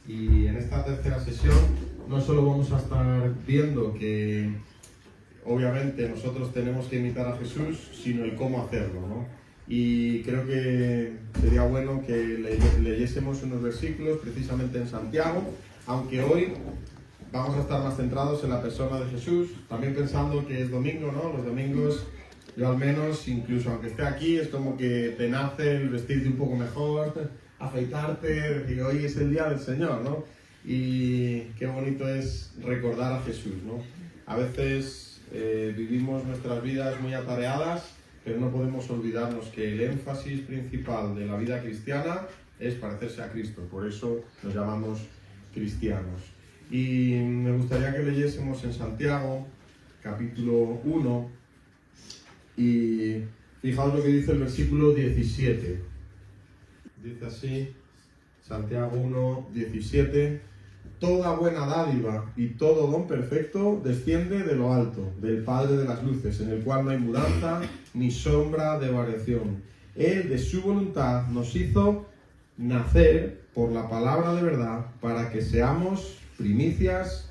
Y en esta tercera sesión no solo vamos a estar viendo que obviamente nosotros tenemos que imitar a Jesús, sino el cómo hacerlo, ¿no? Y creo que sería bueno que leyésemos unos versículos precisamente en Santiago, aunque hoy vamos a estar más centrados en la persona de Jesús, también pensando que es domingo, ¿no? Los domingos, yo al menos, incluso aunque esté aquí, es como que te nace el vestirte un poco mejor, afeitarte, decir, hoy es el día del Señor, ¿no? Y qué bonito es recordar a Jesús, ¿no? A veces vivimos nuestras vidas muy atareadas, pero no podemos olvidarnos que el énfasis principal de la vida cristiana es parecerse a Cristo, por eso nos llamamos cristianos. Y me gustaría que leyésemos en Santiago, capítulo 1, y fijaos lo que dice el versículo 17. Dice así, Santiago 1, 17: toda buena dádiva y todo don perfecto desciende de lo alto, del Padre de las luces, en el cual no hay mudanza ni sombra de variación. Él, de su voluntad, nos hizo nacer por la palabra de verdad, para que seamos primicias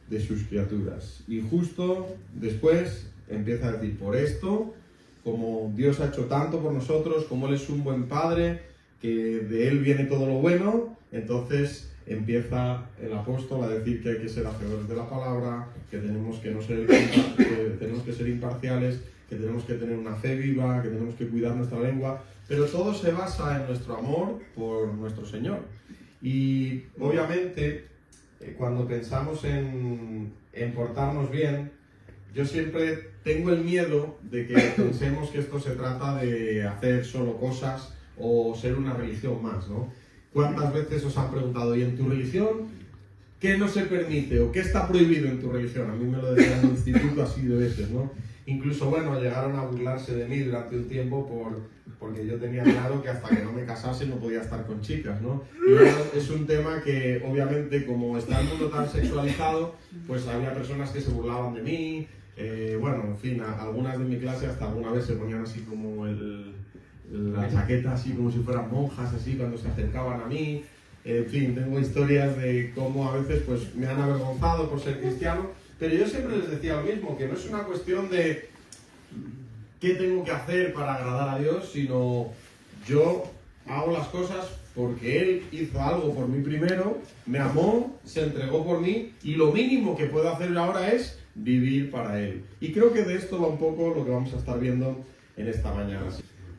de sus criaturas. Y justo después empieza a decir, por esto, como Dios ha hecho tanto por nosotros, como Él es un buen Padre, que de Él viene todo lo bueno, entonces empieza el apóstol a decir que hay que ser hacedores de la palabra, que tenemos que tenemos que ser imparciales, que tenemos que tener una fe viva, que tenemos que cuidar nuestra lengua, pero todo se basa en nuestro amor por nuestro Señor. Y obviamente, cuando pensamos en portarnos bien, yo siempre tengo el miedo de que pensemos que esto se trata de hacer solo cosas o ser una religión más, ¿no? ¿Cuántas veces os han preguntado, ¿y en tu religión qué no se permite o qué está prohibido en tu religión? A mí me lo decían en el instituto así de veces, ¿no? Incluso, bueno, llegaron a burlarse de mí durante un tiempo porque yo tenía claro que hasta que no me casase no podía estar con chicas, ¿no? Y bueno, es un tema que, obviamente, como está el mundo tan sexualizado, pues había personas que se burlaban de mí, bueno, en fin, algunas de mi clase hasta alguna vez se ponían así como la chaqueta, así como si fueran monjas, así, cuando se acercaban a mí. En fin, tengo historias de cómo a veces pues me han avergonzado por ser cristiano, pero yo siempre les decía lo mismo, que no es una cuestión de qué tengo que hacer para agradar a Dios, sino yo hago las cosas porque Él hizo algo por mí primero, me amó, se entregó por mí, y lo mínimo que puedo hacer ahora es vivir para Él. Y creo que de esto va un poco lo que vamos a estar viendo en esta mañana.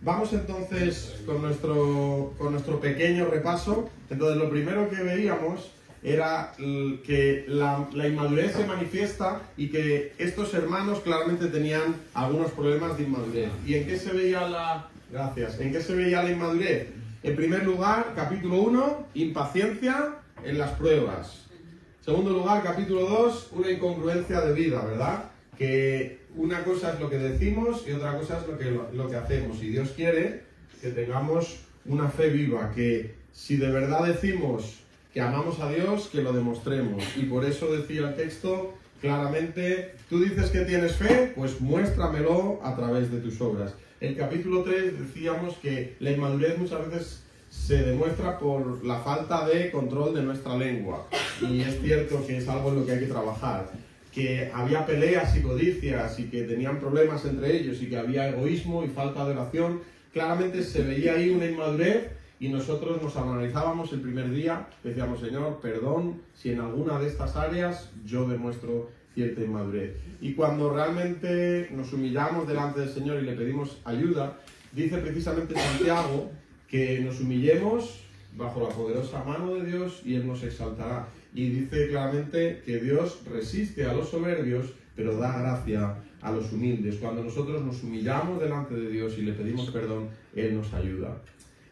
Vamos entonces con nuestro pequeño repaso. Entonces lo primero que veíamos era que la inmadurez se manifiesta y que estos hermanos claramente tenían algunos problemas de inmadurez. ¿Y en qué se veía ¿En qué se veía la inmadurez? En primer lugar, capítulo 1, impaciencia en las pruebas. En segundo lugar, capítulo 2, una incongruencia de vida, ¿verdad? Que una cosa es lo que decimos y otra cosa es lo que hacemos. Y Dios quiere que tengamos una fe viva, que si de verdad decimos que amamos a Dios, que lo demostremos. Y por eso decía el texto claramente, tú dices que tienes fe, pues muéstramelo a través de tus obras. En capítulo 3 decíamos que la inmadurez muchas veces se demuestra por la falta de control de nuestra lengua. Y es cierto que es algo en lo que hay que trabajar. Que había peleas y codicias y que tenían problemas entre ellos y que había egoísmo y falta de oración, claramente se veía ahí una inmadurez y nosotros nos analizábamos el primer día, decíamos, Señor, perdón si en alguna de estas áreas yo demuestro cierta inmadurez. Y cuando realmente nos humillamos delante del Señor y le pedimos ayuda, dice precisamente Santiago que nos humillemos bajo la poderosa mano de Dios y Él nos exaltará. Y dice claramente que Dios resiste a los soberbios, pero da gracia a los humildes. Cuando nosotros nos humillamos delante de Dios y le pedimos perdón, Él nos ayuda.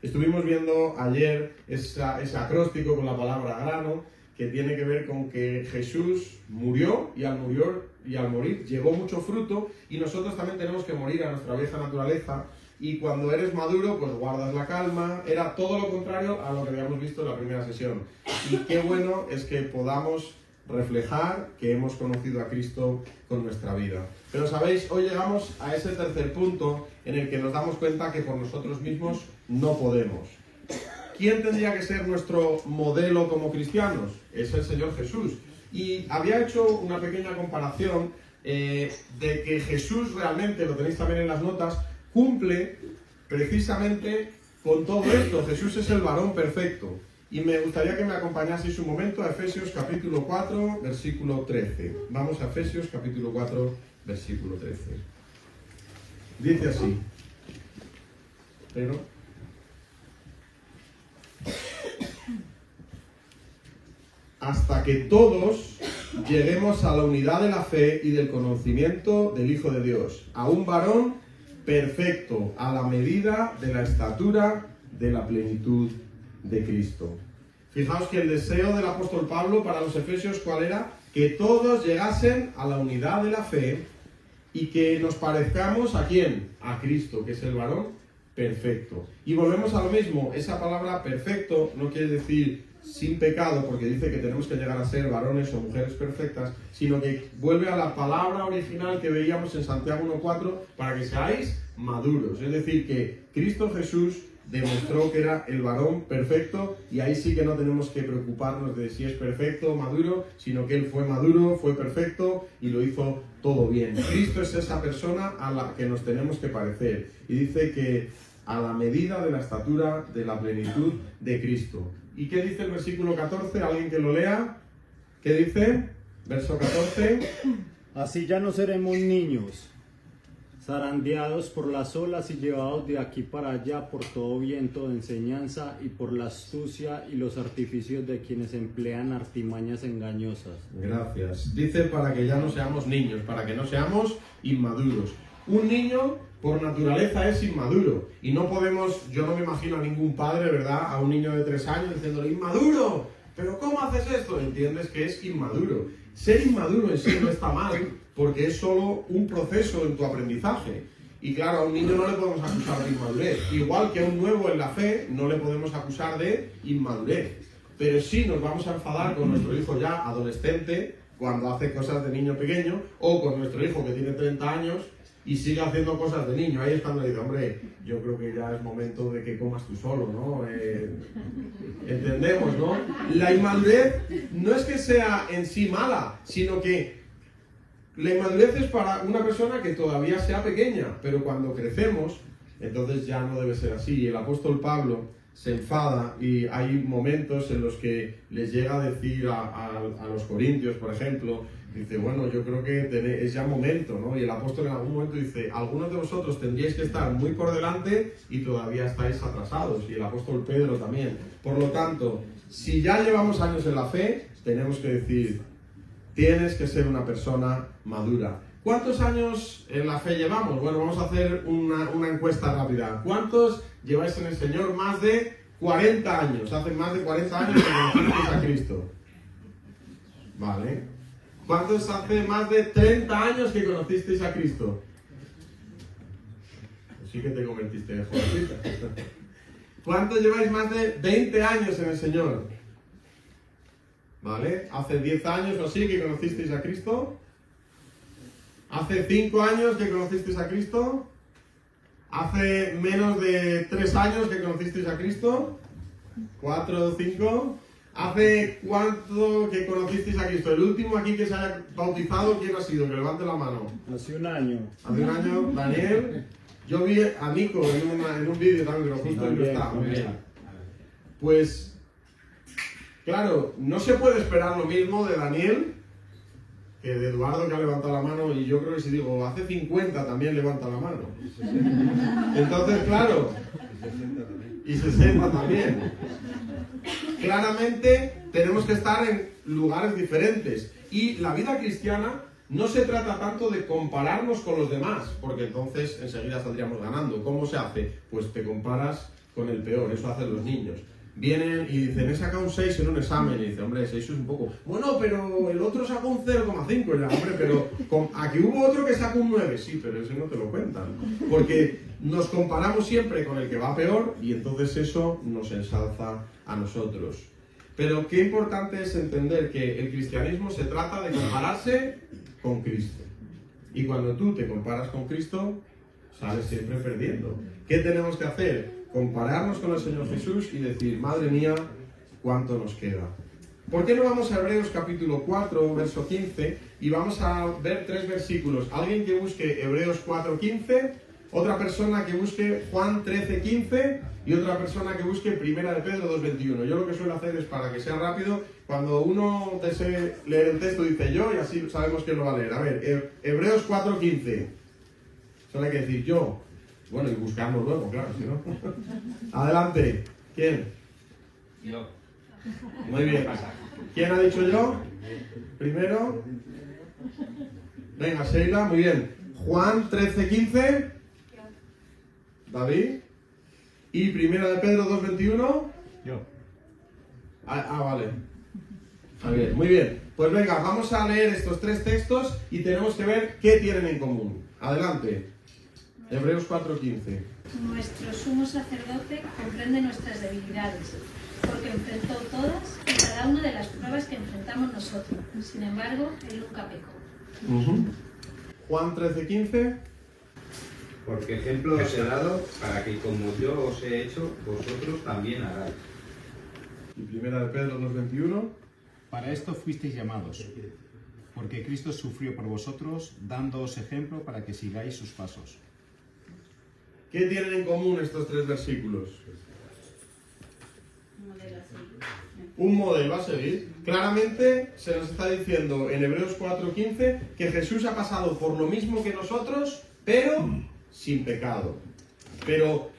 Estuvimos viendo ayer ese acróstico con la palabra grano, que tiene que ver con que Jesús murió y al morir llevó mucho fruto, y nosotros también tenemos que morir a nuestra vieja naturaleza. Y cuando eres maduro, pues guardas la calma. Era todo lo contrario a lo que habíamos visto en la primera sesión. Y qué bueno es que podamos reflejar que hemos conocido a Cristo con nuestra vida. Pero sabéis, hoy llegamos a ese tercer punto en el que nos damos cuenta que por nosotros mismos no podemos. ¿quién tendría que ser nuestro modelo como cristianos? Es el Señor Jesús. Y había hecho una pequeña comparación de que Jesús realmente, lo tenéis también en las notas, cumple precisamente con todo esto. Jesús es el varón perfecto. Y me gustaría que me acompañaseis un momento a Efesios capítulo 4, versículo 13. Vamos a Efesios capítulo 4, versículo 13. Dice así. Pero... hasta que todos lleguemos a la unidad de la fe y del conocimiento del Hijo de Dios, a un varón perfecto, a la medida de la estatura de la plenitud de Cristo. Fijaos que el deseo del apóstol Pablo para los efesios, ¿cuál era? Que todos llegasen a la unidad de la fe y que nos parezcamos ¿a quién? A Cristo, que es el varón perfecto. Y volvemos a lo mismo, esa palabra perfecto no quiere decir sin pecado, porque dice que tenemos que llegar a ser varones o mujeres perfectas, sino que vuelve a la palabra original que veíamos en Santiago 1.4, para que seáis maduros. Es decir, que Cristo Jesús demostró que era el varón perfecto, y ahí sí que no tenemos que preocuparnos de si es perfecto o maduro, sino que Él fue maduro, fue perfecto y lo hizo todo bien. Cristo es esa persona a la que nos tenemos que parecer. Y dice que a la medida de la estatura de la plenitud de Cristo. ¿Y qué dice el versículo 14? ¿Alguien que lo lea? ¿Qué dice? Verso 14. Así ya no seremos niños, zarandeados por las olas y llevados de aquí para allá por todo viento de enseñanza y por la astucia y los artificios de quienes emplean artimañas engañosas. Gracias. Dice para que ya no seamos niños, para que no seamos inmaduros. Un niño por naturaleza es inmaduro y no podemos, yo no me imagino a ningún padre, ¿verdad?, a un niño de 3 años diciéndole ¡inmaduro! ¿Pero cómo haces esto? Entiendes que es inmaduro. Ser inmaduro en sí no está mal, porque es solo un proceso en tu aprendizaje. Y claro, a un niño no le podemos acusar de inmadurez. Igual que a un nuevo en la fe no le podemos acusar de inmadurez. Pero sí nos vamos a enfadar con nuestro hijo ya adolescente cuando hace cosas de niño pequeño, o con nuestro hijo que tiene 30 años y sigue haciendo cosas de niño. Ahí es cuando le dice, hombre, yo creo que ya es momento de que comas tú solo, ¿no? Entendemos, ¿no? La inmadurez no es que sea en sí mala, sino que la inmadurez es para una persona que todavía sea pequeña, pero cuando crecemos, entonces ya no debe ser así. Y el apóstol Pablo se enfada y hay momentos en los que les llega a decir a los corintios, por ejemplo, dice, bueno, yo creo que es ya momento, ¿no? Y el apóstol en algún momento dice, algunos de vosotros tendríais que estar muy por delante y todavía estáis atrasados. Y el apóstol Pedro también. Por lo tanto, si ya llevamos años en la fe, tenemos que decir, tienes que ser una persona madura. ¿Cuántos años en la fe llevamos? Bueno, vamos a hacer una encuesta rápida. ¿Cuántos lleváis en el Señor más de 40 años? Hace más de 40 años que conocisteis a Cristo. Vale. ¿Cuántos hace más de 30 años que conocisteis a Cristo? Pues sí que te convertiste en jovencita. ¿Cuántos lleváis más de 20 años en el Señor? ¿Vale? ¿Hace 10 años o así que conocisteis a Cristo? ¿Hace 5 años que conocisteis a Cristo? ¿Hace menos de 3 años que conocisteis a Cristo? ¿4 o 5? ¿Hace cuánto que conocisteis a Cristo? El último aquí que se haya bautizado, ¿quién ha sido? Que levante la mano. Hace un año. Hace un año, Daniel. Yo vi a Nico en un vídeo también, pero justo él no está. Muy bien. Pues, claro, no se puede esperar lo mismo de Daniel que de Eduardo, que ha levantado la mano, y yo creo que si digo, hace 50 también levanta la mano. Entonces, claro, y 60 también. Claramente tenemos que estar en lugares diferentes. Y la vida cristiana no se trata tanto de compararnos con los demás, porque entonces enseguida saldríamos ganando. ¿Cómo se hace? Pues te comparas con el peor, eso hacen los niños. Vienen y dicen, he sacado un 6 en un examen, y dicen, hombre, 6 es un poco... Bueno, pero el otro sacó un 0,5, ya, hombre, pero aquí hubo otro que sacó un 9, sí, pero ese no te lo cuentan. Porque nos comparamos siempre con el que va peor, y entonces eso nos ensalza a nosotros. Pero qué importante es entender que el cristianismo se trata de compararse con Cristo. Y cuando tú te comparas con Cristo, sales siempre perdiendo. ¿Qué tenemos que hacer? compararnos con el Señor Jesús y decir, madre mía, cuánto nos queda. ¿Por qué no vamos a Hebreos capítulo 4, verso 15, y vamos a ver 3 versículos? Alguien que busque Hebreos 4, 15, otra persona que busque Juan 13, 15 y otra persona que busque Primera de Pedro 2, 21. Yo lo que suelo hacer es, para que sea rápido, cuando uno desee leer el texto dice yo y así sabemos quién lo va a leer. A ver, Hebreos 4, 15. Solo hay que decir yo. Bueno, y buscarlo luego, claro, si no. Adelante. ¿Quién? Yo. Muy bien. ¿Quién ha dicho yo? Primero. Venga, Sheila, muy bien. Juan 13, 15. David. ¿Y Primera de Pedro 2, 21? Yo. Vale. Bien, muy bien. Pues venga, vamos a leer estos 3 textos y tenemos que ver qué tienen en común. Adelante. Hebreos 4:15. Nuestro sumo sacerdote comprende nuestras debilidades, porque enfrentó todas y cada una de las pruebas que enfrentamos nosotros. Sin embargo, él nunca pecó. Juan 13:15. Porque ejemplo os he dado para que como yo os he hecho, vosotros también hagáis. Y Primera de Pedro 2:21. Para esto fuisteis llamados, porque Cristo sufrió por vosotros, dándoos ejemplo para que sigáis sus pasos. ¿Qué tienen en común estos 3 versículos? Un modelo a seguir. Claramente se nos está diciendo en Hebreos 4:15 que Jesús ha pasado por lo mismo que nosotros, pero sin pecado. Pero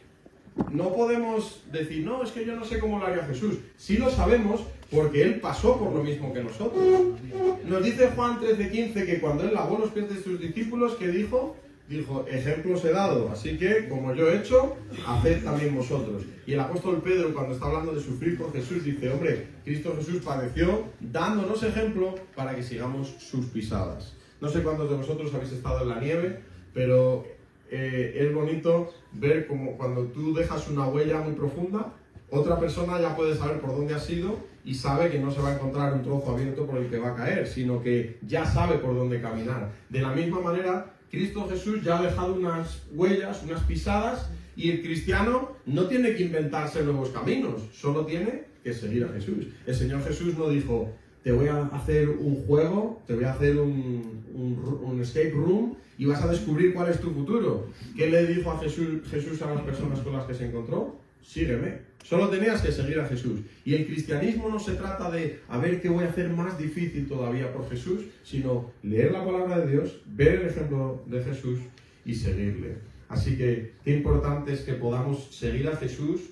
no podemos decir, no, es que yo no sé cómo lo haría Jesús. Sí lo sabemos porque Él pasó por lo mismo que nosotros. Nos dice Juan 13:15 que cuando Él lavó los pies de sus discípulos, ¿qué dijo? Dijo, ejemplos he dado, así que como yo he hecho, haced también vosotros. Y el apóstol Pedro, cuando está hablando de sufrir por Jesús, dice, hombre, Cristo Jesús padeció dándonos ejemplo para que sigamos sus pisadas. No sé cuántos de vosotros habéis estado en la nieve, pero es bonito ver como cuando tú dejas una huella muy profunda, otra persona ya puede saber por dónde has ido y sabe que no se va a encontrar un trozo abierto por el que va a caer, sino que ya sabe por dónde caminar. De la misma manera, Cristo Jesús ya ha dejado unas huellas, unas pisadas, y el cristiano no tiene que inventarse nuevos caminos, solo tiene que seguir a Jesús. El Señor Jesús no dijo, te voy a hacer un juego, te voy a hacer un escape room y vas a descubrir cuál es tu futuro. ¿Qué le dijo a Jesús a las personas con las que se encontró? Sígueme. Solo tenías que seguir a Jesús. Y el cristianismo no se trata de a ver qué voy a hacer más difícil todavía por Jesús, sino leer la palabra de Dios, ver el ejemplo de Jesús y seguirle. Así que qué importante es que podamos seguir a Jesús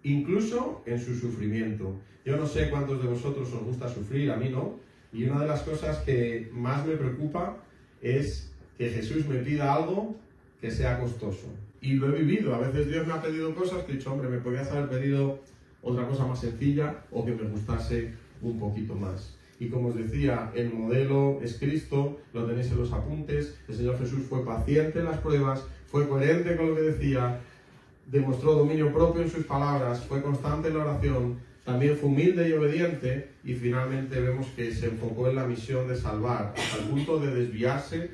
incluso en su sufrimiento. Yo no sé cuántos de vosotros os gusta sufrir, a mí no. Y una de las cosas que más me preocupa es que Jesús me pida algo que sea costoso. Y lo he vivido. A veces Dios me ha pedido cosas que he dicho, hombre, me podrías haber pedido otra cosa más sencilla o que me gustase un poquito más. Y como os decía, el modelo es Cristo, lo tenéis en los apuntes. El Señor Jesús fue paciente en las pruebas, fue coherente con lo que decía, demostró dominio propio en sus palabras, fue constante en la oración, también fue humilde y obediente, y finalmente vemos que se enfocó en la misión de salvar, hasta el punto de desviarse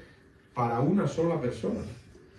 para una sola persona.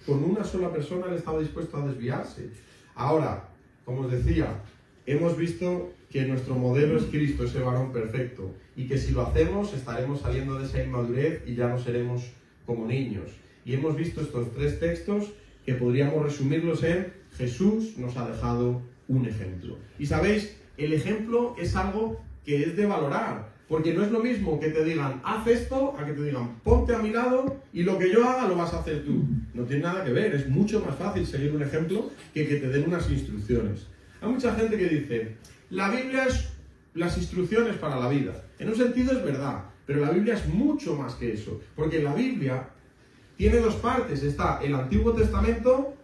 Con una sola persona Él estaba dispuesto a desviarse. Ahora, como os decía, hemos visto que nuestro modelo es Cristo, ese varón perfecto, y que si lo hacemos estaremos saliendo de esa inmadurez y ya no seremos como niños. Y hemos visto estos 3 textos que podríamos resumirlos en Jesús nos ha dejado un ejemplo. Y sabéis, el ejemplo es algo que es de valorar. Porque no es lo mismo que te digan, haz esto, a que te digan, ponte a mi lado y lo que yo haga lo vas a hacer tú. No tiene nada que ver, es mucho más fácil seguir un ejemplo que te den unas instrucciones. Hay mucha gente que dice, la Biblia es las instrucciones para la vida. En un sentido es verdad, pero la Biblia es mucho más que eso. Porque la Biblia tiene 2 partes, está el Antiguo Testamento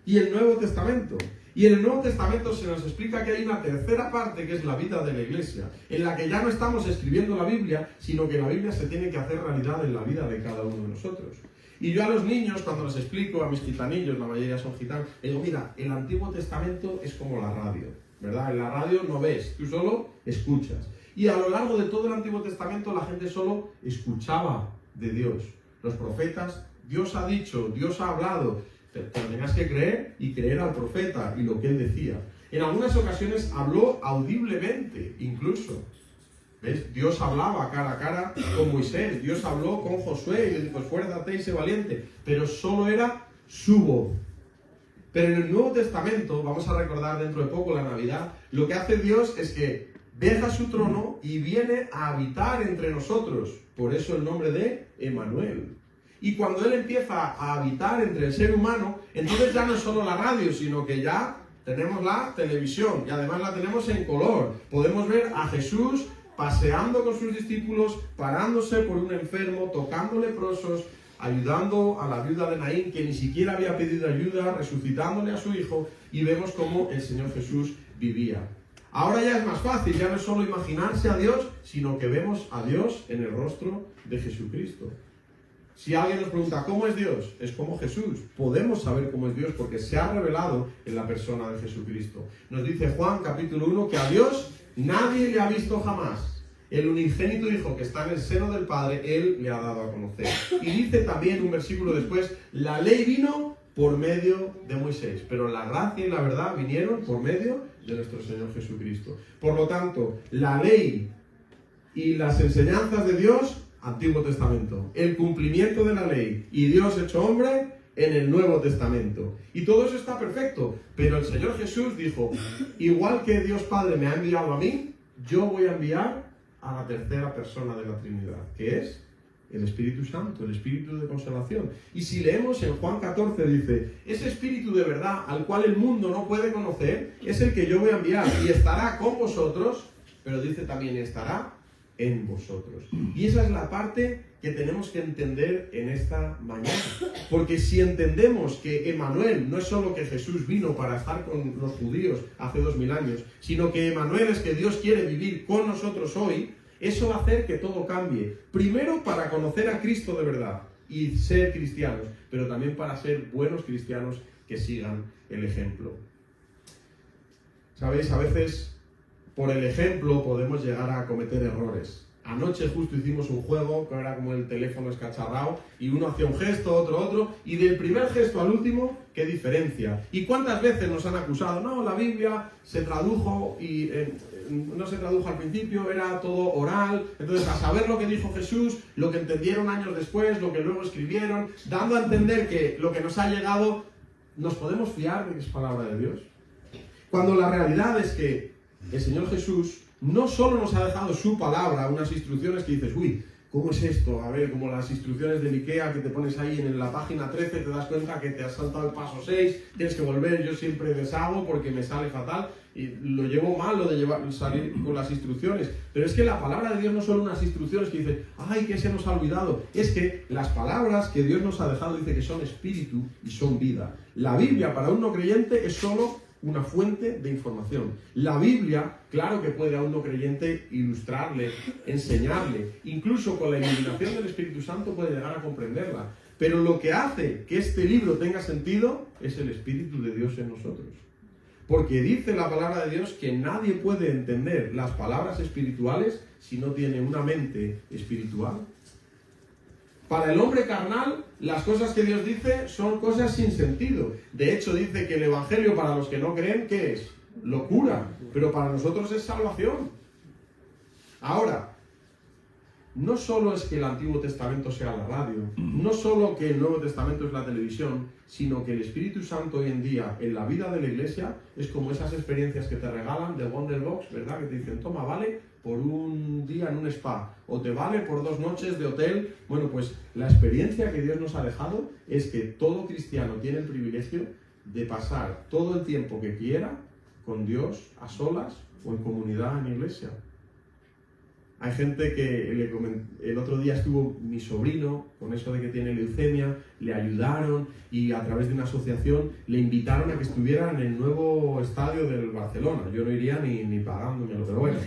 y el Nuevo Testamento. Y en el Nuevo Testamento se nos explica que hay una tercera parte que es la vida de la Iglesia, en la que ya no estamos escribiendo la Biblia, sino que la Biblia se tiene que hacer realidad en la vida de cada uno de nosotros. Y yo a los niños, cuando les explico, a mis gitanillos, la mayoría son gitanos, digo, mira, el Antiguo Testamento es como la radio, ¿verdad? En la radio no ves, tú solo escuchas. Y a lo largo de todo el Antiguo Testamento la gente solo escuchaba de Dios. Los profetas, Dios ha dicho, Dios ha hablado. Te lo tenías que creer y creer al profeta y lo que él decía. En algunas ocasiones habló audiblemente, incluso. ¿Ves? Dios hablaba cara a cara con Moisés, Dios habló con Josué y le dijo, esfuérzate y sé valiente, pero solo era su voz. Pero en el Nuevo Testamento, vamos a recordar dentro de poco la Navidad, lo que hace Dios es que deja su trono y viene a habitar entre nosotros. Por eso el nombre de Emmanuel. Y cuando Él empieza a habitar entre el ser humano, entonces ya no es solo la radio, sino que ya tenemos la televisión y además la tenemos en color. Podemos ver a Jesús paseando con sus discípulos, parándose por un enfermo, tocando leprosos, ayudando a la viuda de Naín, que ni siquiera había pedido ayuda, resucitándole a su hijo, y vemos cómo el Señor Jesús vivía. Ahora ya es más fácil, ya no es solo imaginarse a Dios, sino que vemos a Dios en el rostro de Jesucristo. Si alguien nos pregunta ¿cómo es Dios? Es como Jesús. Podemos saber cómo es Dios porque se ha revelado en la persona de Jesucristo. Nos dice Juan capítulo 1 que a Dios nadie le ha visto jamás. El unigénito Hijo que está en el seno del Padre, Él le ha dado a conocer. Y dice también un versículo después, la ley vino por medio de Moisés, pero la gracia y la verdad vinieron por medio de nuestro Señor Jesucristo. Por lo tanto, la ley y las enseñanzas de Dios, Antiguo Testamento. El cumplimiento de la ley y Dios hecho hombre en el Nuevo Testamento. Y todo eso está perfecto, pero el Señor Jesús dijo, igual que Dios Padre me ha enviado a mí, yo voy a enviar a la tercera persona de la Trinidad, que es el Espíritu Santo, el Espíritu de consolación. Y si leemos en Juan 14 dice, ese Espíritu de verdad al cual el mundo no puede conocer, es el que yo voy a enviar y estará con vosotros, pero dice también estará en vosotros. Y esa es la parte que tenemos que entender en esta mañana. Porque si entendemos que Emmanuel no es solo que Jesús vino para estar con los judíos hace 2000 años, sino que Emmanuel es que Dios quiere vivir con nosotros hoy, eso va a hacer que todo cambie. Primero para conocer a Cristo de verdad y ser cristianos, pero también para ser buenos cristianos que sigan el ejemplo. ¿Sabéis? A veces por el ejemplo podemos llegar a cometer errores. Anoche justo hicimos un juego que era como el teléfono escacharrado y uno hacía un gesto, otro, y del primer gesto al último, ¿qué diferencia? ¿Y cuántas veces nos han acusado? No, la Biblia se tradujo y no se tradujo al principio, era todo oral. Entonces, a saber lo que dijo Jesús, lo que entendieron años después, lo que luego escribieron, dando a entender que lo que nos ha llegado, ¿nos podemos fiar de que es palabra de Dios? Cuando la realidad es que el Señor Jesús no solo nos ha dejado su palabra, unas instrucciones que dices, uy, ¿cómo es esto? A ver, como las instrucciones del IKEA que te pones ahí en la página 13, te das cuenta que te has saltado el paso 6, tienes que volver, yo siempre deshago porque me sale fatal, y lo llevo mal lo de salir con las instrucciones. Pero es que la palabra de Dios no son unas instrucciones que dicen, ay, que se nos ha olvidado. Es que las palabras que Dios nos ha dejado dice que son espíritu y son vida. La Biblia para un no creyente es solo una fuente de información. La Biblia, claro que puede a un no creyente ilustrarle, enseñarle, incluso con la iluminación del Espíritu Santo puede llegar a comprenderla. Pero lo que hace que este libro tenga sentido es el Espíritu de Dios en nosotros. Porque dice la palabra de Dios que nadie puede entender las palabras espirituales si no tiene una mente espiritual. Para el hombre carnal, las cosas que Dios dice son cosas sin sentido. De hecho, dice que el Evangelio para los que no creen, ¿qué es? Locura. Pero para nosotros es salvación. Ahora, no solo es que el Antiguo Testamento sea la radio, no solo que el Nuevo Testamento es la televisión, sino que el Espíritu Santo hoy en día, en la vida de la iglesia, es como esas experiencias que te regalan de Wonderbox, ¿verdad? Que te dicen, toma, vale por un día en un spa, o te vale por 2 noches de hotel. Bueno, pues la experiencia que Dios nos ha dejado es que todo cristiano tiene el privilegio de pasar todo el tiempo que quiera con Dios a solas o en comunidad en la iglesia. Hay gente que el otro día estuvo mi sobrino con eso de que tiene leucemia, le ayudaron y a través de una asociación le invitaron a que estuviera en el nuevo estadio del Barcelona. Yo no iría ni pagándomelo, pero bueno,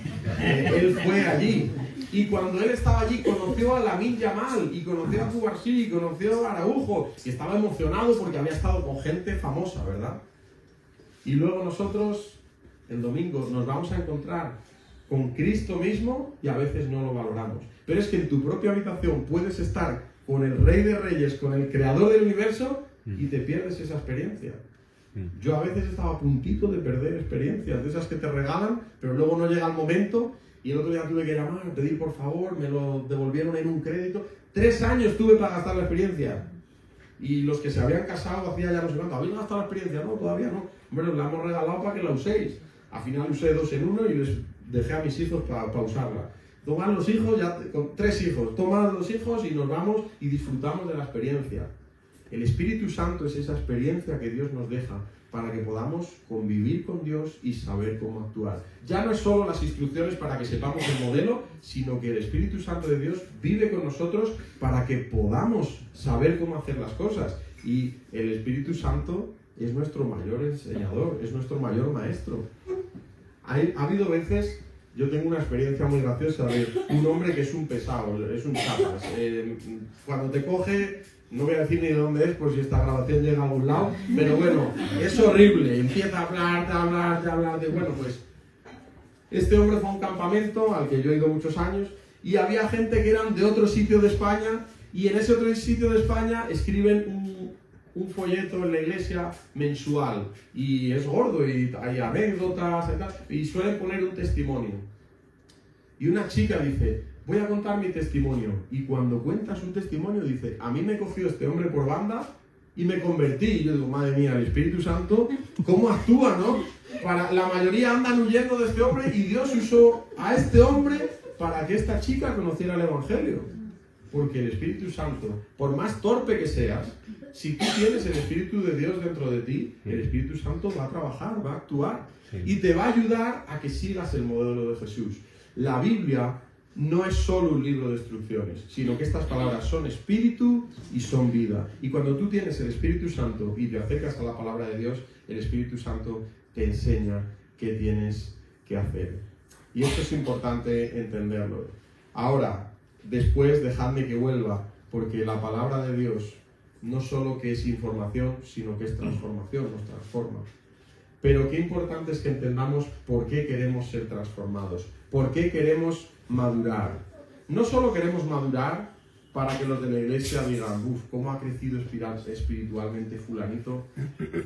él fue allí. Y cuando él estaba allí conoció a Lamine Yamal y conoció a Cubarsí y conoció a Araujo y estaba emocionado porque había estado con gente famosa, ¿verdad? Y luego nosotros el domingo nos vamos a encontrar con Cristo mismo y a veces no lo valoramos. Pero es que en tu propia habitación puedes estar con el Rey de Reyes, con el Creador del Universo y te pierdes esa experiencia. Yo a veces estaba a puntito de perder experiencias, de esas que te regalan, pero luego no llega el momento, y el otro día tuve que llamar, pedir por favor, me lo devolvieron en un crédito. 3 años tuve para gastar la experiencia. Y los que se habían casado hacía ya no sé cuánto, ¿habéis gastado la experiencia? No, todavía no. Bueno, la hemos regalado para que la uséis. Al final usé 2 en 1 y les dejé a mis hijos para usarla. Toman los hijos, ya con 3 hijos, toman los hijos y nos vamos y disfrutamos de la experiencia. El Espíritu Santo es esa experiencia que Dios nos deja para que podamos convivir con Dios y saber cómo actuar. Ya no es solo las instrucciones para que sepamos el modelo, sino que el Espíritu Santo de Dios vive con nosotros para que podamos saber cómo hacer las cosas. Y el Espíritu Santo es nuestro mayor enseñador, es nuestro mayor maestro. Ha habido veces, yo tengo una experiencia muy graciosa de un hombre que es un pesado, es un chapas. Cuando te coge, no voy a decir ni de dónde es, por si esta grabación llega a algún lado, pero bueno, es horrible, empieza a hablar de, bueno, pues, este hombre fue a un campamento al que yo he ido muchos años, y había gente que eran de otro sitio de España, y en ese otro sitio de España escriben un folleto en la iglesia mensual, y es gordo, y hay anécdotas, y suelen poner un testimonio. Y una chica dice, voy a contar mi testimonio. Y cuando cuenta su testimonio dice, a mí me cogió este hombre por banda y me convertí. Y yo digo, madre mía, el Espíritu Santo, ¿cómo actúa, no? La mayoría andan huyendo de este hombre y Dios usó a este hombre para que esta chica conociera el Evangelio. Porque el Espíritu Santo, por más torpe que seas, si tú tienes el Espíritu de Dios dentro de ti, el Espíritu Santo va a trabajar, va a actuar. Y te va a ayudar a que sigas el modelo de Jesús. La Biblia no es solo un libro de instrucciones, sino que estas palabras son espíritu y son vida. Y cuando tú tienes el Espíritu Santo y te acercas a la palabra de Dios, el Espíritu Santo te enseña qué tienes que hacer. Y esto es importante entenderlo. Ahora, después dejadme que vuelva, porque la palabra de Dios no solo que es información, sino que es transformación, nos transforma. Pero qué importante es que entendamos por qué queremos ser transformados, por qué queremos madurar. No solo queremos madurar para que los de la iglesia digan, uff, cómo ha crecido espiritualmente fulanito,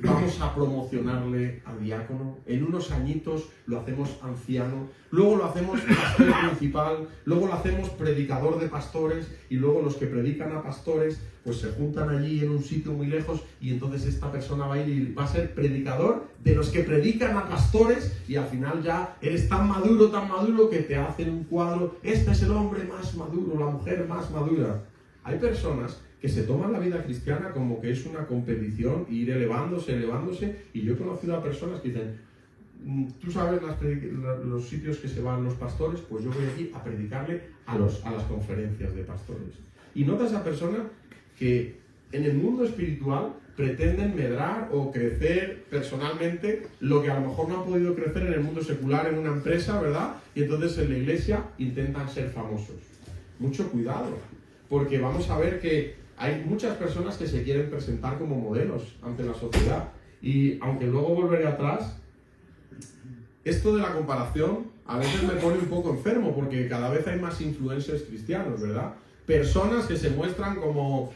vamos a promocionarle a diácono, en unos añitos lo hacemos anciano, luego lo hacemos pastor principal, luego lo hacemos predicador de pastores, y luego los que predican a pastores pues se juntan allí en un sitio muy lejos, y entonces esta persona va a ir y va a ser predicador de los que predican a pastores, y al final ya eres tan maduro que te hacen un cuadro, este es el hombre más maduro, la mujer más madura. Hay personas que se toman la vida cristiana como que es una competición, ir elevándose, y yo he conocido a personas que dicen, tú sabes los sitios que se van los pastores, pues yo voy aquí a predicarle a las conferencias de pastores. Y notas a personas que en el mundo espiritual pretenden medrar o crecer personalmente lo que a lo mejor no han podido crecer en el mundo secular, en una empresa, ¿verdad? Y entonces en la iglesia intentan ser famosos. Mucho cuidado, porque vamos a ver que hay muchas personas que se quieren presentar como modelos ante la sociedad. Y aunque luego volveré atrás, esto de la comparación a veces me pone un poco enfermo, porque cada vez hay más influencers cristianos, ¿verdad? Personas que se muestran como,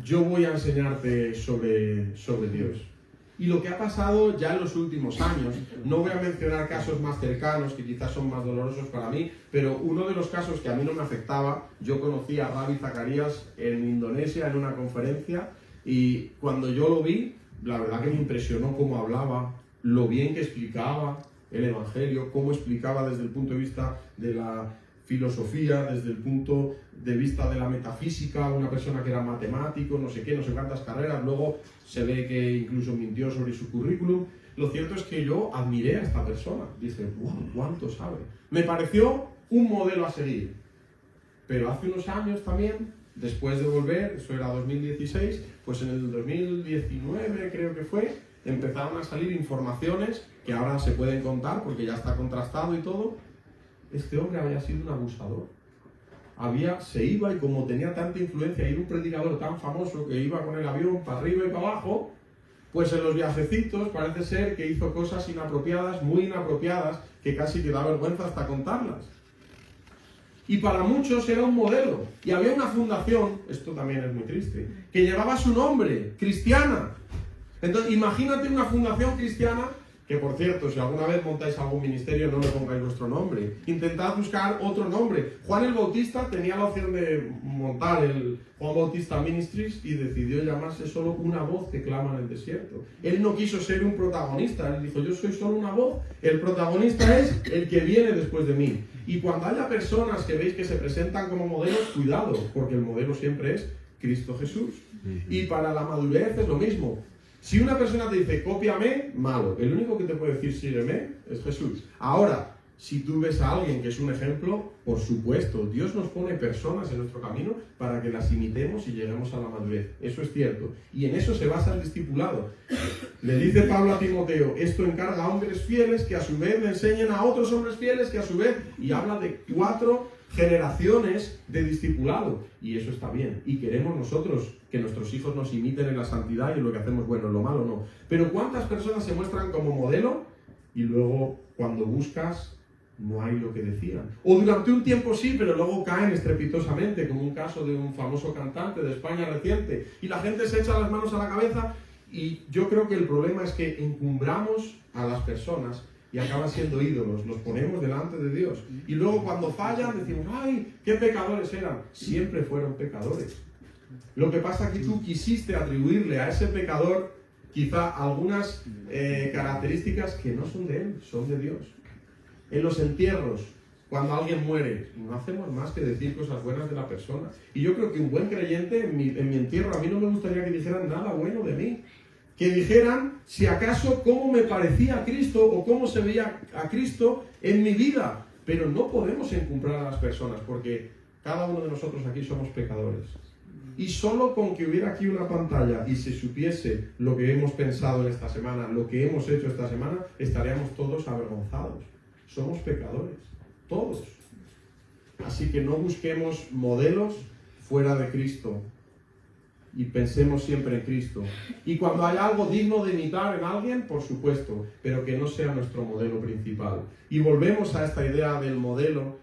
yo voy a enseñarte sobre Dios. Y lo que ha pasado ya en los últimos años, no voy a mencionar casos más cercanos que quizás son más dolorosos para mí, pero uno de los casos que a mí no me afectaba, yo conocí a Ravi Zacharias en Indonesia en una conferencia, y cuando yo lo vi, la verdad que me impresionó cómo hablaba, lo bien que explicaba el Evangelio, cómo explicaba desde el punto de vista de la filosofía, desde el punto de vista de la metafísica, una persona que era matemático, no sé qué, no sé cuántas carreras, luego se ve que incluso mintió sobre su currículum. Lo cierto es que yo admiré a esta persona, dije, wow, cuánto sabe. Me pareció un modelo a seguir, pero hace unos años también, después de volver, eso era 2016, pues en el 2019 creo que fue, empezaron a salir informaciones que ahora se pueden contar porque ya está contrastado y todo. Este hombre había sido un abusador. Se iba, y como tenía tanta influencia y era un predicador tan famoso que iba con el avión para arriba y para abajo, pues en los viajecitos parece ser que hizo cosas inapropiadas, muy inapropiadas, que casi que da vergüenza hasta contarlas. Y para muchos era un modelo. Y había una fundación, esto también es muy triste, que llevaba su nombre, cristiana. Entonces, imagínate una fundación cristiana, que por cierto, si alguna vez montáis algún ministerio, no le pongáis vuestro nombre. Intentad buscar otro nombre. Juan el Bautista tenía la opción de montar el Juan Bautista Ministries y decidió llamarse solo Una Voz que Clama en el Desierto. Él no quiso ser un protagonista, él dijo, yo soy solo una voz, el protagonista es el que viene después de mí. Y cuando haya personas que veis que se presentan como modelos, cuidado, porque el modelo siempre es Cristo Jesús. Y para la madurez es lo mismo. Si una persona te dice, cópiame, malo. El único que te puede decir, sígueme, es Jesús. Ahora, si tú ves a alguien que es un ejemplo, por supuesto, Dios nos pone personas en nuestro camino para que las imitemos y lleguemos a la madurez. Eso es cierto. Y en eso se basa el discipulado. Le dice Pablo a Timoteo, esto encarga a hombres fieles que a su vez le enseñen a otros hombres fieles que a su vez... Y habla de 4 generaciones de discipulado. Y eso está bien. Y queremos nosotros que nuestros hijos nos imiten en la santidad y en lo que hacemos bueno, en lo malo no. Pero ¿cuántas personas se muestran como modelo y luego cuando buscas no hay lo que decían? O durante un tiempo sí, pero luego caen estrepitosamente, como un caso de un famoso cantante de España reciente. Y la gente se echa las manos a la cabeza y yo creo que el problema es que encumbramos a las personas y acaban siendo ídolos, los ponemos delante de Dios. Y luego cuando fallan decimos, ¡ay, qué pecadores eran! Siempre fueron pecadores. Lo que pasa es que tú quisiste atribuirle a ese pecador quizá algunas características que no son de él, son de Dios. En los entierros, cuando alguien muere, no hacemos más que decir cosas buenas de la persona. Y yo creo que un buen creyente en mi entierro, a mí no me gustaría que dijeran nada bueno de mí. Que dijeran, si acaso, cómo me parecía a Cristo o cómo se veía a Cristo en mi vida. Pero no podemos encumbrar a las personas porque cada uno de nosotros aquí somos pecadores. Y solo con que hubiera aquí una pantalla y se supiese lo que hemos pensado en esta semana, lo que hemos hecho esta semana, estaríamos todos avergonzados. Somos pecadores, todos. Así que no busquemos modelos fuera de Cristo y pensemos siempre en Cristo. Y cuando hay algo digno de imitar en alguien, por supuesto, pero que no sea nuestro modelo principal. Y volvemos a esta idea del modelo,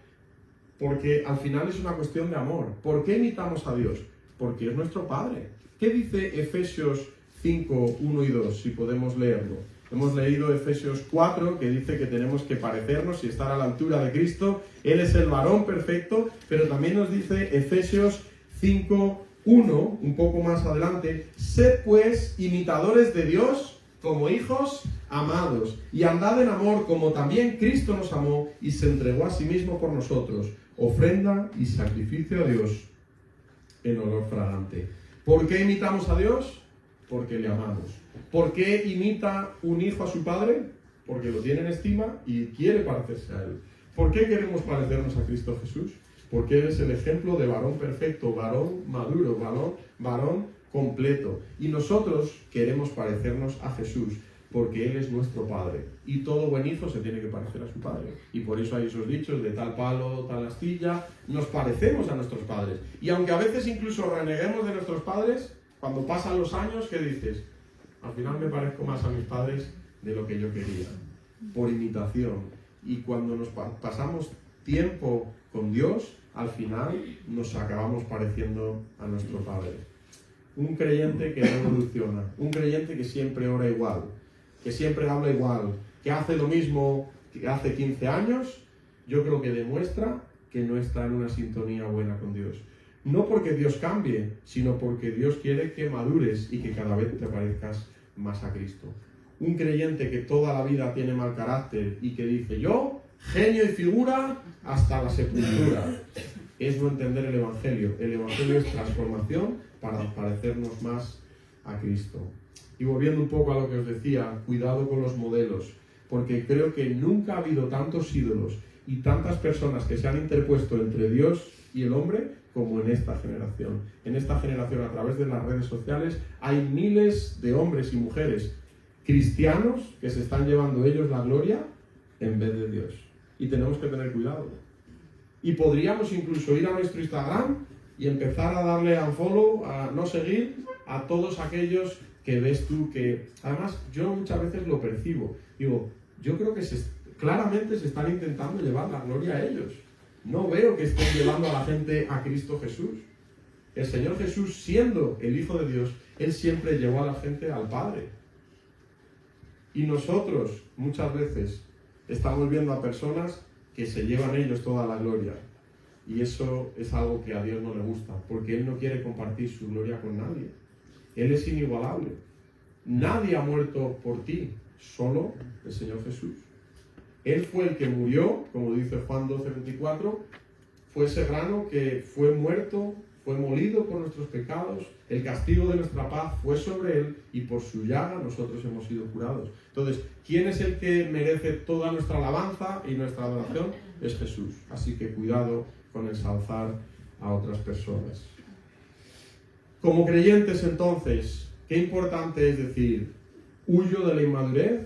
porque al final es una cuestión de amor. ¿Por qué imitamos a Dios? Porque es nuestro Padre. ¿Qué dice Efesios 5, 1 y 2? Si podemos leerlo. Hemos leído Efesios 4, que dice que tenemos que parecernos y estar a la altura de Cristo. Él es el varón perfecto, pero también nos dice Efesios 5, 1, un poco más adelante, sed pues imitadores de Dios como hijos amados, y andad en amor como también Cristo nos amó y se entregó a sí mismo por nosotros, ofrenda y sacrificio a Dios en olor fragante. ¿Por qué imitamos a Dios? Porque le amamos. ¿Por qué imita un hijo a su padre? Porque lo tiene en estima y quiere parecerse a él. ¿Por qué queremos parecernos a Cristo Jesús? Porque Él es el ejemplo de varón perfecto, varón maduro, varón completo. Y nosotros queremos parecernos a Jesús, porque Él es nuestro Padre. Y todo buen hijo se tiene que parecer a su Padre. Y por eso hay esos dichos de tal palo, tal astilla. Nos parecemos a nuestros padres. Y aunque a veces incluso reneguemos de nuestros padres, cuando pasan los años, ¿qué dices? Al final me parezco más a mis padres de lo que yo quería. Por imitación. Y cuando nos pasamos tiempo con Dios, al final nos acabamos pareciendo a nuestro Padre. Un creyente que no evoluciona, un creyente que siempre ora igual, que siempre habla igual, que hace lo mismo que hace 15 años, yo creo que demuestra que no está en una sintonía buena con Dios. No porque Dios cambie, sino porque Dios quiere que madures y que cada vez te parezcas más a Cristo. Un creyente que toda la vida tiene mal carácter y que dice yo, genio y figura hasta la sepultura, es no entender el Evangelio. El Evangelio es transformación para parecernos más a Cristo. Y volviendo un poco a lo que os decía, cuidado con los modelos, porque creo que nunca ha habido tantos ídolos y tantas personas que se han interpuesto entre Dios y el hombre como en esta generación. En esta generación, a través de las redes sociales, hay miles de hombres y mujeres cristianos que se están llevando ellos la gloria en vez de Dios. Y tenemos que tener cuidado. Y podríamos incluso ir a nuestro Instagram y empezar a darle a unfollow, a no seguir a todos aquellos que ves tú que... Además, yo muchas veces lo percibo. Digo, yo creo que claramente se están intentando llevar la gloria a ellos. No veo que estén llevando a la gente a Cristo Jesús. El Señor Jesús, siendo el Hijo de Dios, Él siempre llevó a la gente al Padre. Y nosotros, muchas veces, estamos viendo a personas que se llevan ellos toda la gloria. Y eso es algo que a Dios no le gusta, porque Él no quiere compartir su gloria con nadie. Él es inigualable. Nadie ha muerto por ti, solo el Señor Jesús. Él fue el que murió, como dice Juan 12:24, fue ese grano que fue muerto, fue molido por nuestros pecados, el castigo de nuestra paz fue sobre Él y por su llaga nosotros hemos sido curados. Entonces, ¿quién es el que merece toda nuestra alabanza y nuestra adoración? Es Jesús. Así que cuidado con ensalzar a otras personas. Como creyentes, entonces, qué importante es decir, huyo de la inmadurez,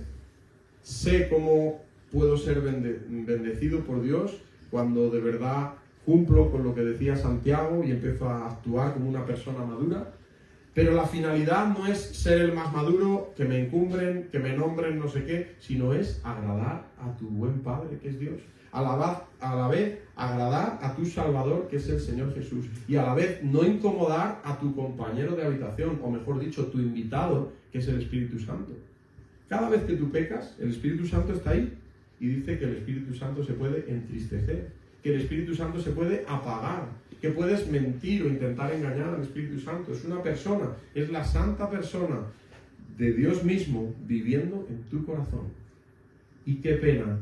sé cómo puedo ser bendecido por Dios cuando de verdad cumplo con lo que decía Santiago y empiezo a actuar como una persona madura. Pero la finalidad no es ser el más maduro, que me encumbren, que me nombren no sé qué, sino es agradar a tu buen Padre, que es Dios. A la vez agradar a tu Salvador, que es el Señor Jesús. Y a la vez no incomodar a tu compañero de habitación, o mejor dicho, tu invitado, que es el Espíritu Santo. Cada vez que tú pecas, el Espíritu Santo está ahí. Y dice que el Espíritu Santo se puede entristecer, que el Espíritu Santo se puede apagar, que puedes mentir o intentar engañar al Espíritu Santo. Es una persona, es la santa persona de Dios mismo viviendo en tu corazón. Y qué pena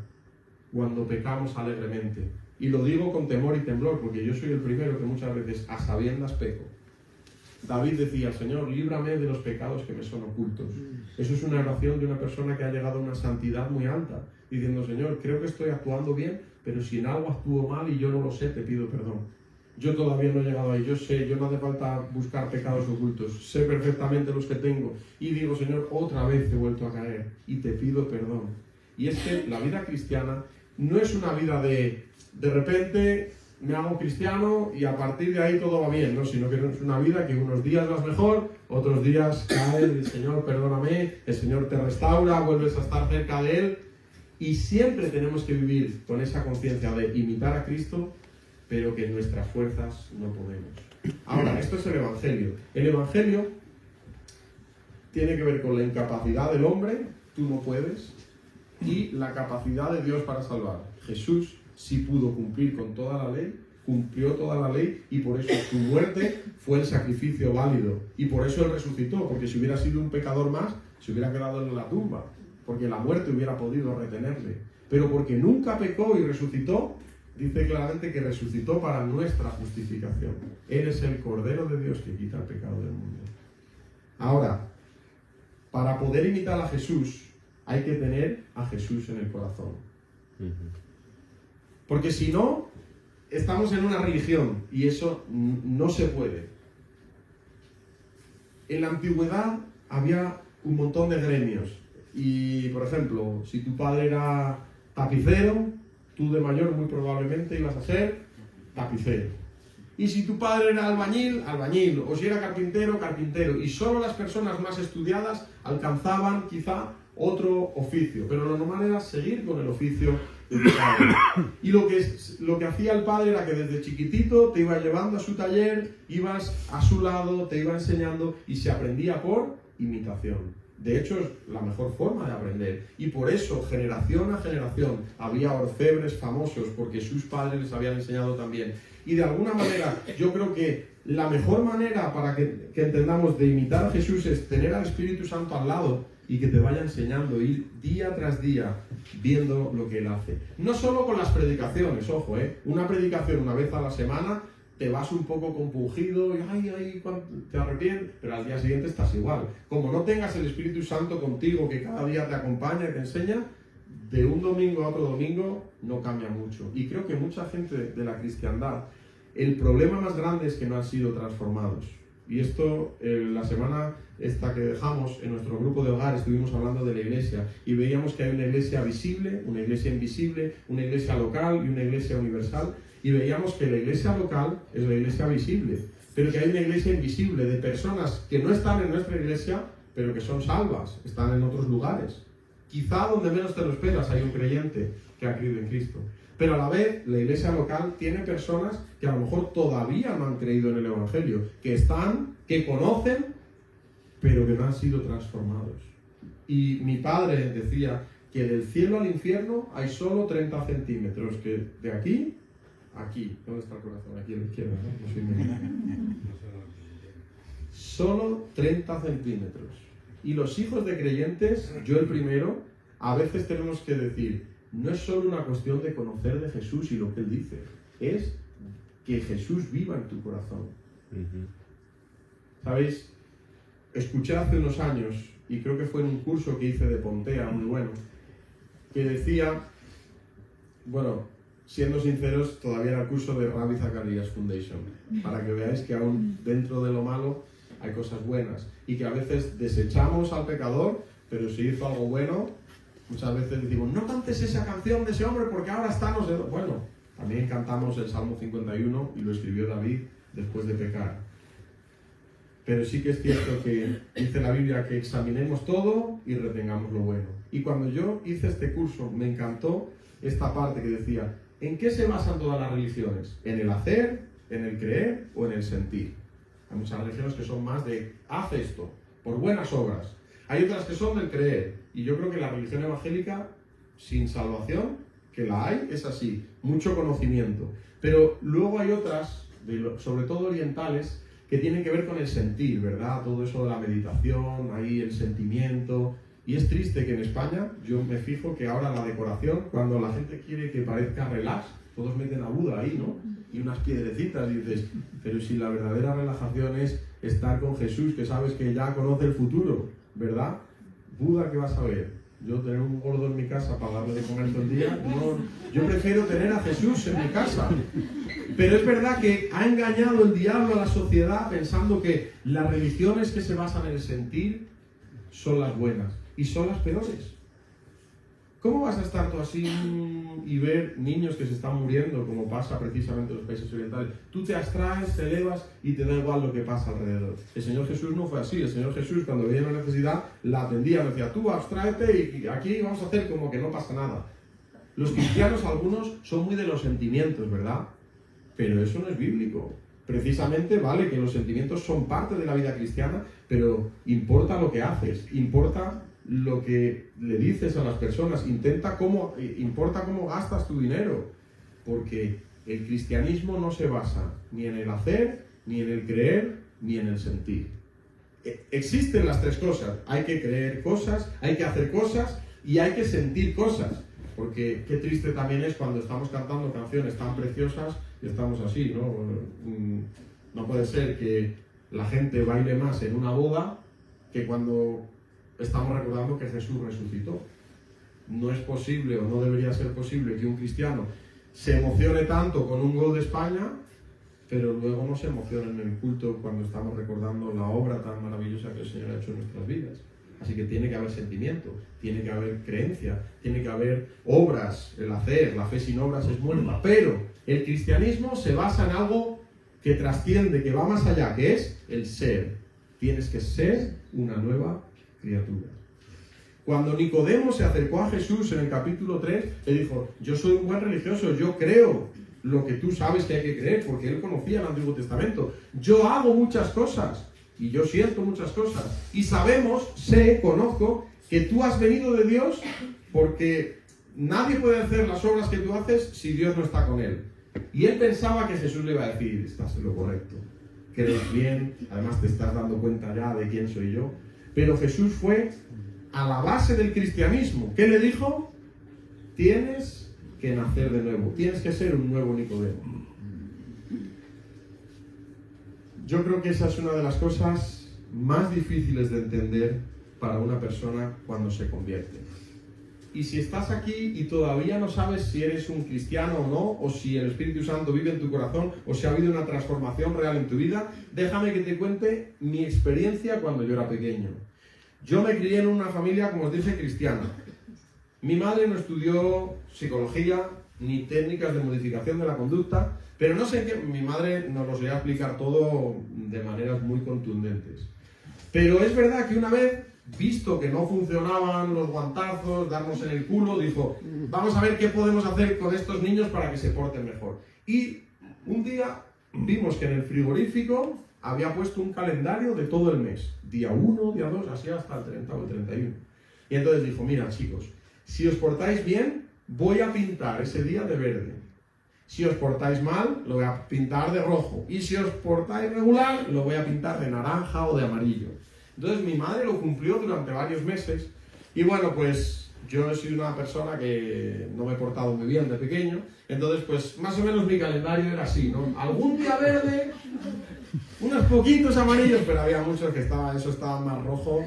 cuando pecamos alegremente. Y lo digo con temor y temblor, porque yo soy el primero que muchas veces a sabiendas peco. David decía, Señor, líbrame de los pecados que me son ocultos. Eso es una oración de una persona que ha llegado a una santidad muy alta, diciendo, Señor, creo que estoy actuando bien, pero si en algo actúo mal y yo no lo sé, te pido perdón. Yo todavía no he llegado ahí, yo sé, yo no hace falta buscar pecados ocultos, sé perfectamente los que tengo. Y digo, Señor, otra vez he vuelto a caer y te pido perdón. Y es que la vida cristiana no es una vida de repente me hago cristiano y a partir de ahí todo va bien, ¿no? Sino que es una vida que unos días vas mejor, otros días caes, el Señor perdóname, el Señor te restaura, vuelves a estar cerca de Él. Y siempre tenemos que vivir con esa conciencia de imitar a Cristo, pero que en nuestras fuerzas no podemos. Ahora, esto es el Evangelio. El Evangelio tiene que ver con la incapacidad del hombre, tú no puedes, y la capacidad de Dios para salvar. Jesús sí pudo cumplir con toda la ley, cumplió toda la ley, y por eso su muerte fue el sacrificio válido. Y por eso Él resucitó, porque si hubiera sido un pecador más, se hubiera quedado en la tumba, porque la muerte hubiera podido retenerle. Pero porque nunca pecó y resucitó, dice claramente que resucitó para nuestra justificación. Él es el Cordero de Dios que quita el pecado del mundo. Ahora, para poder imitar a Jesús, hay que tener a Jesús en el corazón. Porque si no, estamos en una religión y eso no se puede. En la antigüedad había un montón de gremios. Y, por ejemplo, si tu padre era tapicero, tú de mayor muy probablemente ibas a ser tapicero. Y si tu padre era albañil, albañil. O si era carpintero, carpintero. Y solo las personas más estudiadas alcanzaban quizá otro oficio. Pero lo normal era seguir con el oficio de tu padre. Y lo que hacía el padre era que desde chiquitito te iba llevando a su taller, ibas a su lado, te iba enseñando y se aprendía por imitación. De hecho, es la mejor forma de aprender. Y por eso, generación a generación, había orfebres famosos, porque sus padres les habían enseñado también. Y de alguna manera, yo creo que la mejor manera para que entendamos de imitar a Jesús es tener al Espíritu Santo al lado y que te vaya enseñando, ir día tras día viendo lo que Él hace. No solo con las predicaciones, ojo, una predicación una vez a la semana, te vas un poco compungido y te arrepientes, pero al día siguiente estás igual. Como no tengas el Espíritu Santo contigo que cada día te acompaña y te enseña, de un domingo a otro domingo no cambia mucho. Y creo que mucha gente de la cristiandad, el problema más grande es que no han sido transformados. Y esto, la semana esta que dejamos en nuestro grupo de hogar, estuvimos hablando de la iglesia y veíamos que hay una iglesia visible, una iglesia invisible, una iglesia local y una iglesia universal. Y veíamos que la iglesia local es la iglesia visible, pero que hay una iglesia invisible de personas que no están en nuestra iglesia, pero que son salvas, están en otros lugares. Quizá donde menos te lo esperas hay un creyente que ha creído en Cristo. pero a la vez la iglesia local tiene personas que a lo mejor todavía no han creído en el Evangelio, que conocen, pero que no han sido transformados. Y mi padre decía que del cielo al infierno hay solo 30 centímetros, que de aquí a aquí. ¿Dónde está el corazón? Aquí a la izquierda, ¿no? No soy médico. Solo 30 centímetros. Y los hijos de creyentes, yo el primero, a veces tenemos que decir, no es solo una cuestión de conocer de Jesús y lo que Él dice, es que Jesús viva en tu corazón. ¿Sabéis? Escuché hace unos años, y creo que fue en un curso que hice de Pontea, muy bueno, que decía, bueno, siendo sinceros, todavía era el curso de Rabbi Zacharias Foundation, para que veáis que aún dentro de lo malo hay cosas buenas, y que a veces desechamos al pecador, pero si hizo algo bueno, muchas veces decimos, no cantes esa canción de ese hombre porque ahora está no sé dónde. Bueno, también cantamos el Salmo 51 y lo escribió David después de pecar. Pero sí que es cierto que dice la Biblia que examinemos todo y retengamos lo bueno. Y cuando yo hice este curso me encantó esta parte que decía, ¿en qué se basan todas las religiones? ¿En el hacer, en el creer o en el sentir? Hay muchas religiones que son más de, haz esto, por buenas obras. Hay otras que son del creer. Y yo creo que la religión evangélica, sin salvación, que la hay, es así, mucho conocimiento. Pero luego hay otras, sobre todo orientales, que tienen que ver con el sentir, ¿verdad? Todo eso de la meditación, ahí el sentimiento. Y es triste que en España, yo me fijo que ahora la decoración, cuando la gente quiere que parezca relax, todos meten a Buda ahí, ¿no? Y unas piedrecitas, y dices, pero si la verdadera relajación es estar con Jesús, que sabes que ya conoce el futuro, ¿verdad? Buda, ¿qué vas a ver? Yo tener un gordo en mi casa para darle de comer todo el día, no, yo prefiero tener a Jesús en mi casa. Pero es verdad que ha engañado el diablo a la sociedad pensando que las religiones que se basan en el sentir son las buenas y son las peores. ¿Cómo vas a estar tú así y ver niños que se están muriendo, como pasa precisamente en los países orientales? Tú te abstraes, te elevas y te da igual lo que pasa alrededor. El Señor Jesús no fue así. El Señor Jesús, cuando veía una necesidad, la atendía. Me decía, tú abstráete y aquí vamos a hacer como que no pasa nada. Los cristianos, algunos, son muy de los sentimientos, ¿verdad? Pero eso no es bíblico. Precisamente, vale, que los sentimientos son parte de la vida cristiana, pero importa lo que haces, importa lo que le dices a las personas, importa cómo gastas tu dinero, porque el cristianismo no se basa ni en el hacer, ni en el creer, ni en el sentir. Existen las tres cosas, hay que creer cosas, hay que hacer cosas y hay que sentir cosas, porque qué triste también es cuando estamos cantando canciones tan preciosas y estamos así, ¿no? No puede ser que la gente baile más en una boda que cuando estamos recordando que Jesús resucitó. No es posible o no debería ser posible que un cristiano se emocione tanto con un gol de España, pero luego no se emocione en el culto cuando estamos recordando la obra tan maravillosa que el Señor ha hecho en nuestras vidas. Así que tiene que haber sentimiento, tiene que haber creencia, tiene que haber obras, el hacer. La fe sin obras es muerta, pero el cristianismo se basa en algo que trasciende, que va más allá, que es el ser. Tienes que ser una nueva criatura. Cuando Nicodemo se acercó a Jesús en el capítulo 3, le dijo, yo soy un buen religioso, yo creo lo que tú sabes que hay que creer, porque él conocía el Antiguo Testamento. Yo hago muchas cosas, y yo siento muchas cosas, y conozco que tú has venido de Dios, porque nadie puede hacer las obras que tú haces si Dios no está con él. Y él pensaba que Jesús le iba a decir, estás en lo correcto, crees bien, además te estás dando cuenta ya de quién soy yo. Pero Jesús fue a la base del cristianismo. ¿Qué le dijo? Tienes que nacer de nuevo, tienes que ser un nuevo Nicodemo. Yo creo que esa es una de las cosas más difíciles de entender para una persona cuando se convierte. Y si estás aquí y todavía no sabes si eres un cristiano o no, o si el Espíritu Santo vive en tu corazón, o si ha habido una transformación real en tu vida, déjame que te cuente mi experiencia cuando yo era pequeño. Yo me crié en una familia, como os dije, cristiana. Mi madre no estudió psicología ni técnicas de modificación de la conducta, pero no sé qué, mi madre nos lo solía explicar todo de maneras muy contundentes. Pero es verdad que una vez visto que no funcionaban los guantazos, darnos en el culo, dijo, vamos a ver qué podemos hacer con estos niños para que se porten mejor. Y un día vimos que en el frigorífico había puesto un calendario de todo el mes, día 1, día 2, así hasta el 30 o el 31. Y entonces dijo, mira chicos, si os portáis bien, voy a pintar ese día de verde. Si os portáis mal, lo voy a pintar de rojo. Y si os portáis regular, lo voy a pintar de naranja o de amarillo. Entonces mi madre lo cumplió durante varios meses. Y bueno, pues yo he sido una persona que no me he portado muy bien de pequeño. Entonces, pues más o menos mi calendario era así, ¿no? Algún día verde, unos poquitos amarillos, pero había muchos que estaban más rojo.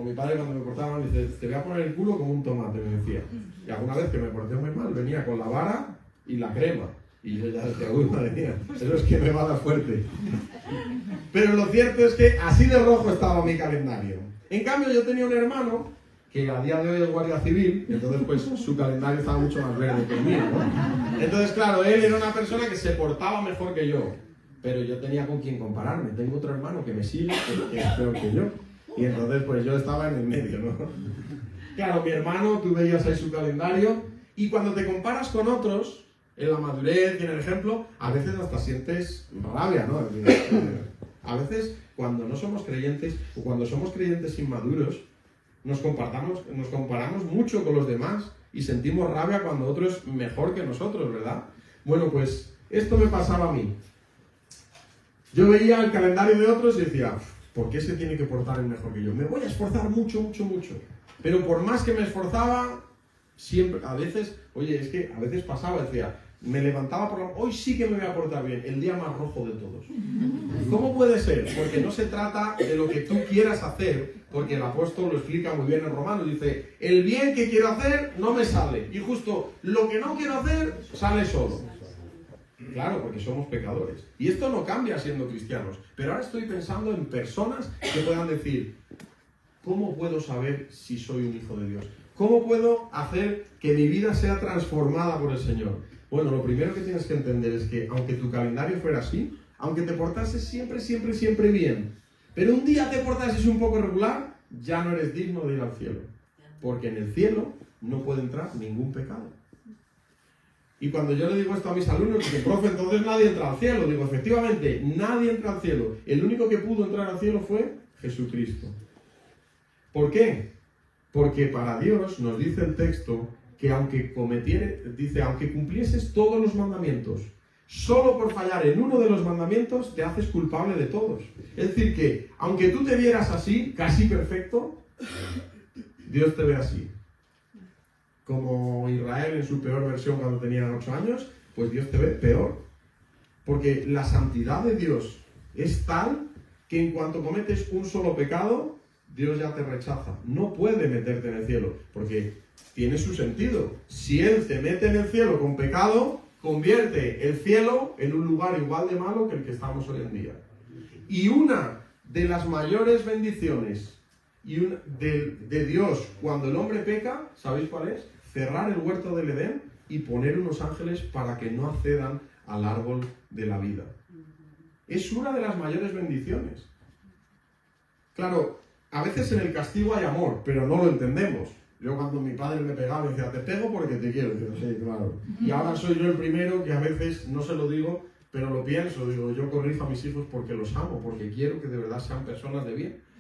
Mi padre cuando me portaba mal dice, te voy a poner el culo como un tomate, me decía. Y alguna vez que me porté muy mal, venía con la vara y la crema. Y yo ya decía, uy, madre mía, eso es que me va a dar fuerte. Pero lo cierto es que así de rojo estaba mi calendario. En cambio, yo tenía un hermano que a día de hoy es guardia civil, entonces pues su calendario estaba mucho más verde que el mío, ¿no? Entonces, claro, él era una persona que se portaba mejor que yo, pero yo tenía con quién compararme. Tengo otro hermano que me sigue, que es peor que yo. Y entonces pues yo estaba en el medio, ¿no? Claro, mi hermano, tú veías ahí su calendario, y cuando te comparas con otros, en la madurez y en el ejemplo, a veces hasta sientes rabia, ¿no? A veces, cuando no somos creyentes, o cuando somos creyentes inmaduros, nos comparamos mucho con los demás, y sentimos rabia cuando otro es mejor que nosotros, ¿verdad? Bueno, pues esto me pasaba a mí. Yo veía el calendario de otros y decía, ¿por qué se tiene que portar el mejor que yo? Me voy a esforzar mucho. Pero por más que me esforzaba, siempre, a veces pasaba, decía, me levantaba por la... Hoy sí que me voy a portar bien, el día más rojo de todos. ¿Cómo puede ser? Porque no se trata de lo que tú quieras hacer, porque el apóstol lo explica muy bien en Romanos, dice, el bien que quiero hacer no me sale, y justo lo que no quiero hacer sale solo. Claro, porque somos pecadores. Y esto no cambia siendo cristianos. Pero ahora estoy pensando en personas que puedan decir, ¿cómo puedo saber si soy un hijo de Dios? ¿Cómo puedo hacer que mi vida sea transformada por el Señor? Bueno, lo primero que tienes que entender es que aunque tu calendario fuera así, aunque te portases siempre bien, pero un día te portases un poco regular, ya no eres digno de ir al cielo. Porque en el cielo no puede entrar ningún pecado. Y cuando yo le digo esto a mis alumnos, dicen, profe, entonces nadie entra al cielo. Digo, efectivamente, nadie entra al cielo. El único que pudo entrar al cielo fue Jesucristo. ¿Por qué? Porque para Dios, nos dice el texto, que aunque cumplieses todos los mandamientos, solo por fallar en uno de los mandamientos, te haces culpable de todos. Es decir, que aunque tú te vieras así, casi perfecto, Dios te ve así. Como Israel en su peor versión cuando tenía 8 años, pues Dios te ve peor. Porque la santidad de Dios es tal que en cuanto cometes un solo pecado, Dios ya te rechaza. No puede meterte en el cielo, porque tiene su sentido. Si Él te mete en el cielo con pecado, convierte el cielo en un lugar igual de malo que el que estamos hoy en día. Y una de las mayores bendiciones de Dios cuando el hombre peca, ¿sabéis cuál es? Cerrar el huerto del Edén y poner unos ángeles para que no accedan al árbol de la vida. Es una de las mayores bendiciones. Claro, a veces en el castigo hay amor, pero no lo entendemos. Yo cuando mi padre me pegaba, me decía, te pego porque te quiero. Digo, sí, claro. Y ahora soy yo el primero que a veces no se lo digo, pero lo pienso. Digo, yo corrijo a mis hijos porque los amo, porque quiero que de verdad sean personas de bien.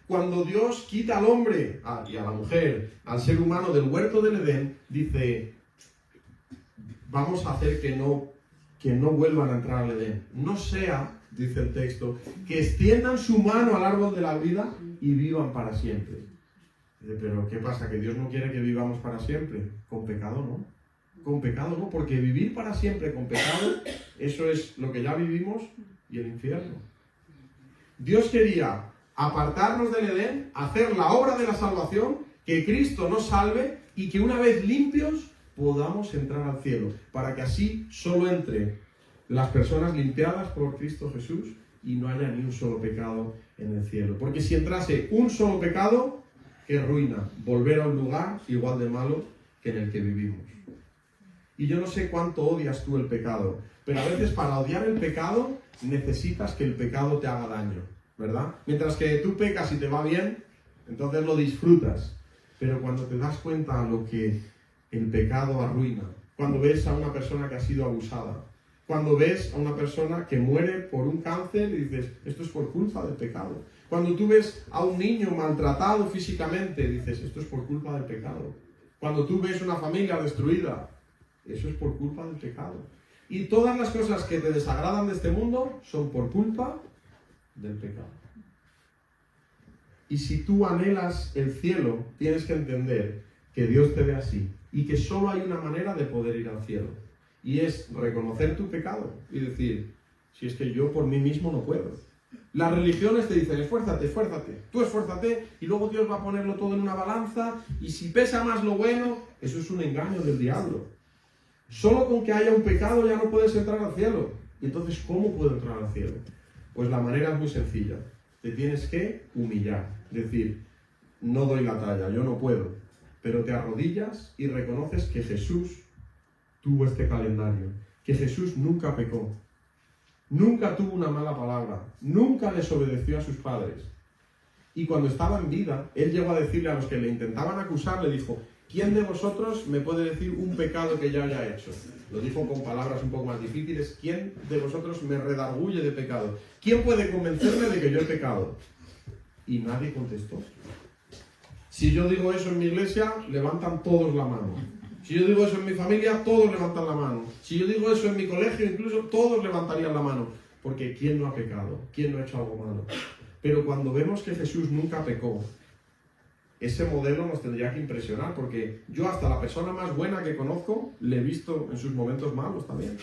Cuando Dios quita al hombre y a la mujer, al ser humano del huerto del Edén, dice, vamos a hacer que no vuelvan a entrar al Edén. No sea, dice el texto, que extiendan su mano al árbol de la vida y vivan para siempre. Pero ¿qué pasa? ¿Que Dios no quiere que vivamos para siempre? Con pecado no. Con pecado no, porque vivir para siempre con pecado, eso es lo que ya vivimos y el infierno. Dios quería apartarnos del Edén, hacer la obra de la salvación, que Cristo nos salve y que una vez limpios podamos entrar al cielo, para que así solo entren las personas limpiadas por Cristo Jesús y no haya ni un solo pecado en el cielo. Porque si entrase un solo pecado, qué ruina, volver a un lugar igual de malo que en el que vivimos. Y yo no sé cuánto odias tú el pecado, pero a veces para odiar el pecado necesitas que el pecado te haga daño, ¿verdad? Mientras que tú pecas y te va bien, entonces lo disfrutas. Pero cuando te das cuenta de lo que el pecado arruina, cuando ves a una persona que ha sido abusada, cuando ves a una persona que muere por un cáncer y dices, esto es por culpa del pecado. Cuando tú ves a un niño maltratado físicamente, dices, esto es por culpa del pecado. Cuando tú ves una familia destruida, eso es por culpa del pecado. Y todas las cosas que te desagradan de este mundo son por culpa del pecado. Y si tú anhelas el cielo, tienes que entender que Dios te ve así y que solo hay una manera de poder ir al cielo. Y es reconocer tu pecado y decir, si es que yo por mí mismo no puedo. Las religiones te dicen, esfuérzate, esfuérzate, tú esfuérzate y luego Dios va a ponerlo todo en una balanza y si pesa más lo bueno, eso es un engaño del diablo. Solo con que haya un pecado ya no puedes entrar al cielo. Y entonces, ¿cómo puedo entrar al cielo? Pues la manera es muy sencilla. Te tienes que humillar. Decir, no doy la talla, yo no puedo. Pero te arrodillas y reconoces que Jesús tuvo este calendario. Que Jesús nunca pecó. Nunca tuvo una mala palabra. Nunca desobedeció a sus padres. Y cuando estaba en vida, Él llegó a decirle a los que le intentaban acusar, le dijo, ¿quién de vosotros me puede decir un pecado que ya haya hecho? Lo dijo con palabras un poco más difíciles. ¿Quién de vosotros me redarguye de pecado? ¿Quién puede convencerme de que yo he pecado? Y nadie contestó. Si yo digo eso en mi iglesia, levantan todos la mano. Si yo digo eso en mi familia, todos levantan la mano. Si yo digo eso en mi colegio, incluso todos levantarían la mano. Porque ¿quién no ha pecado? ¿Quién no ha hecho algo malo? Pero cuando vemos que Jesús nunca pecó, ese modelo nos tendría que impresionar, porque yo hasta la persona más buena que conozco le he visto en sus momentos malos también.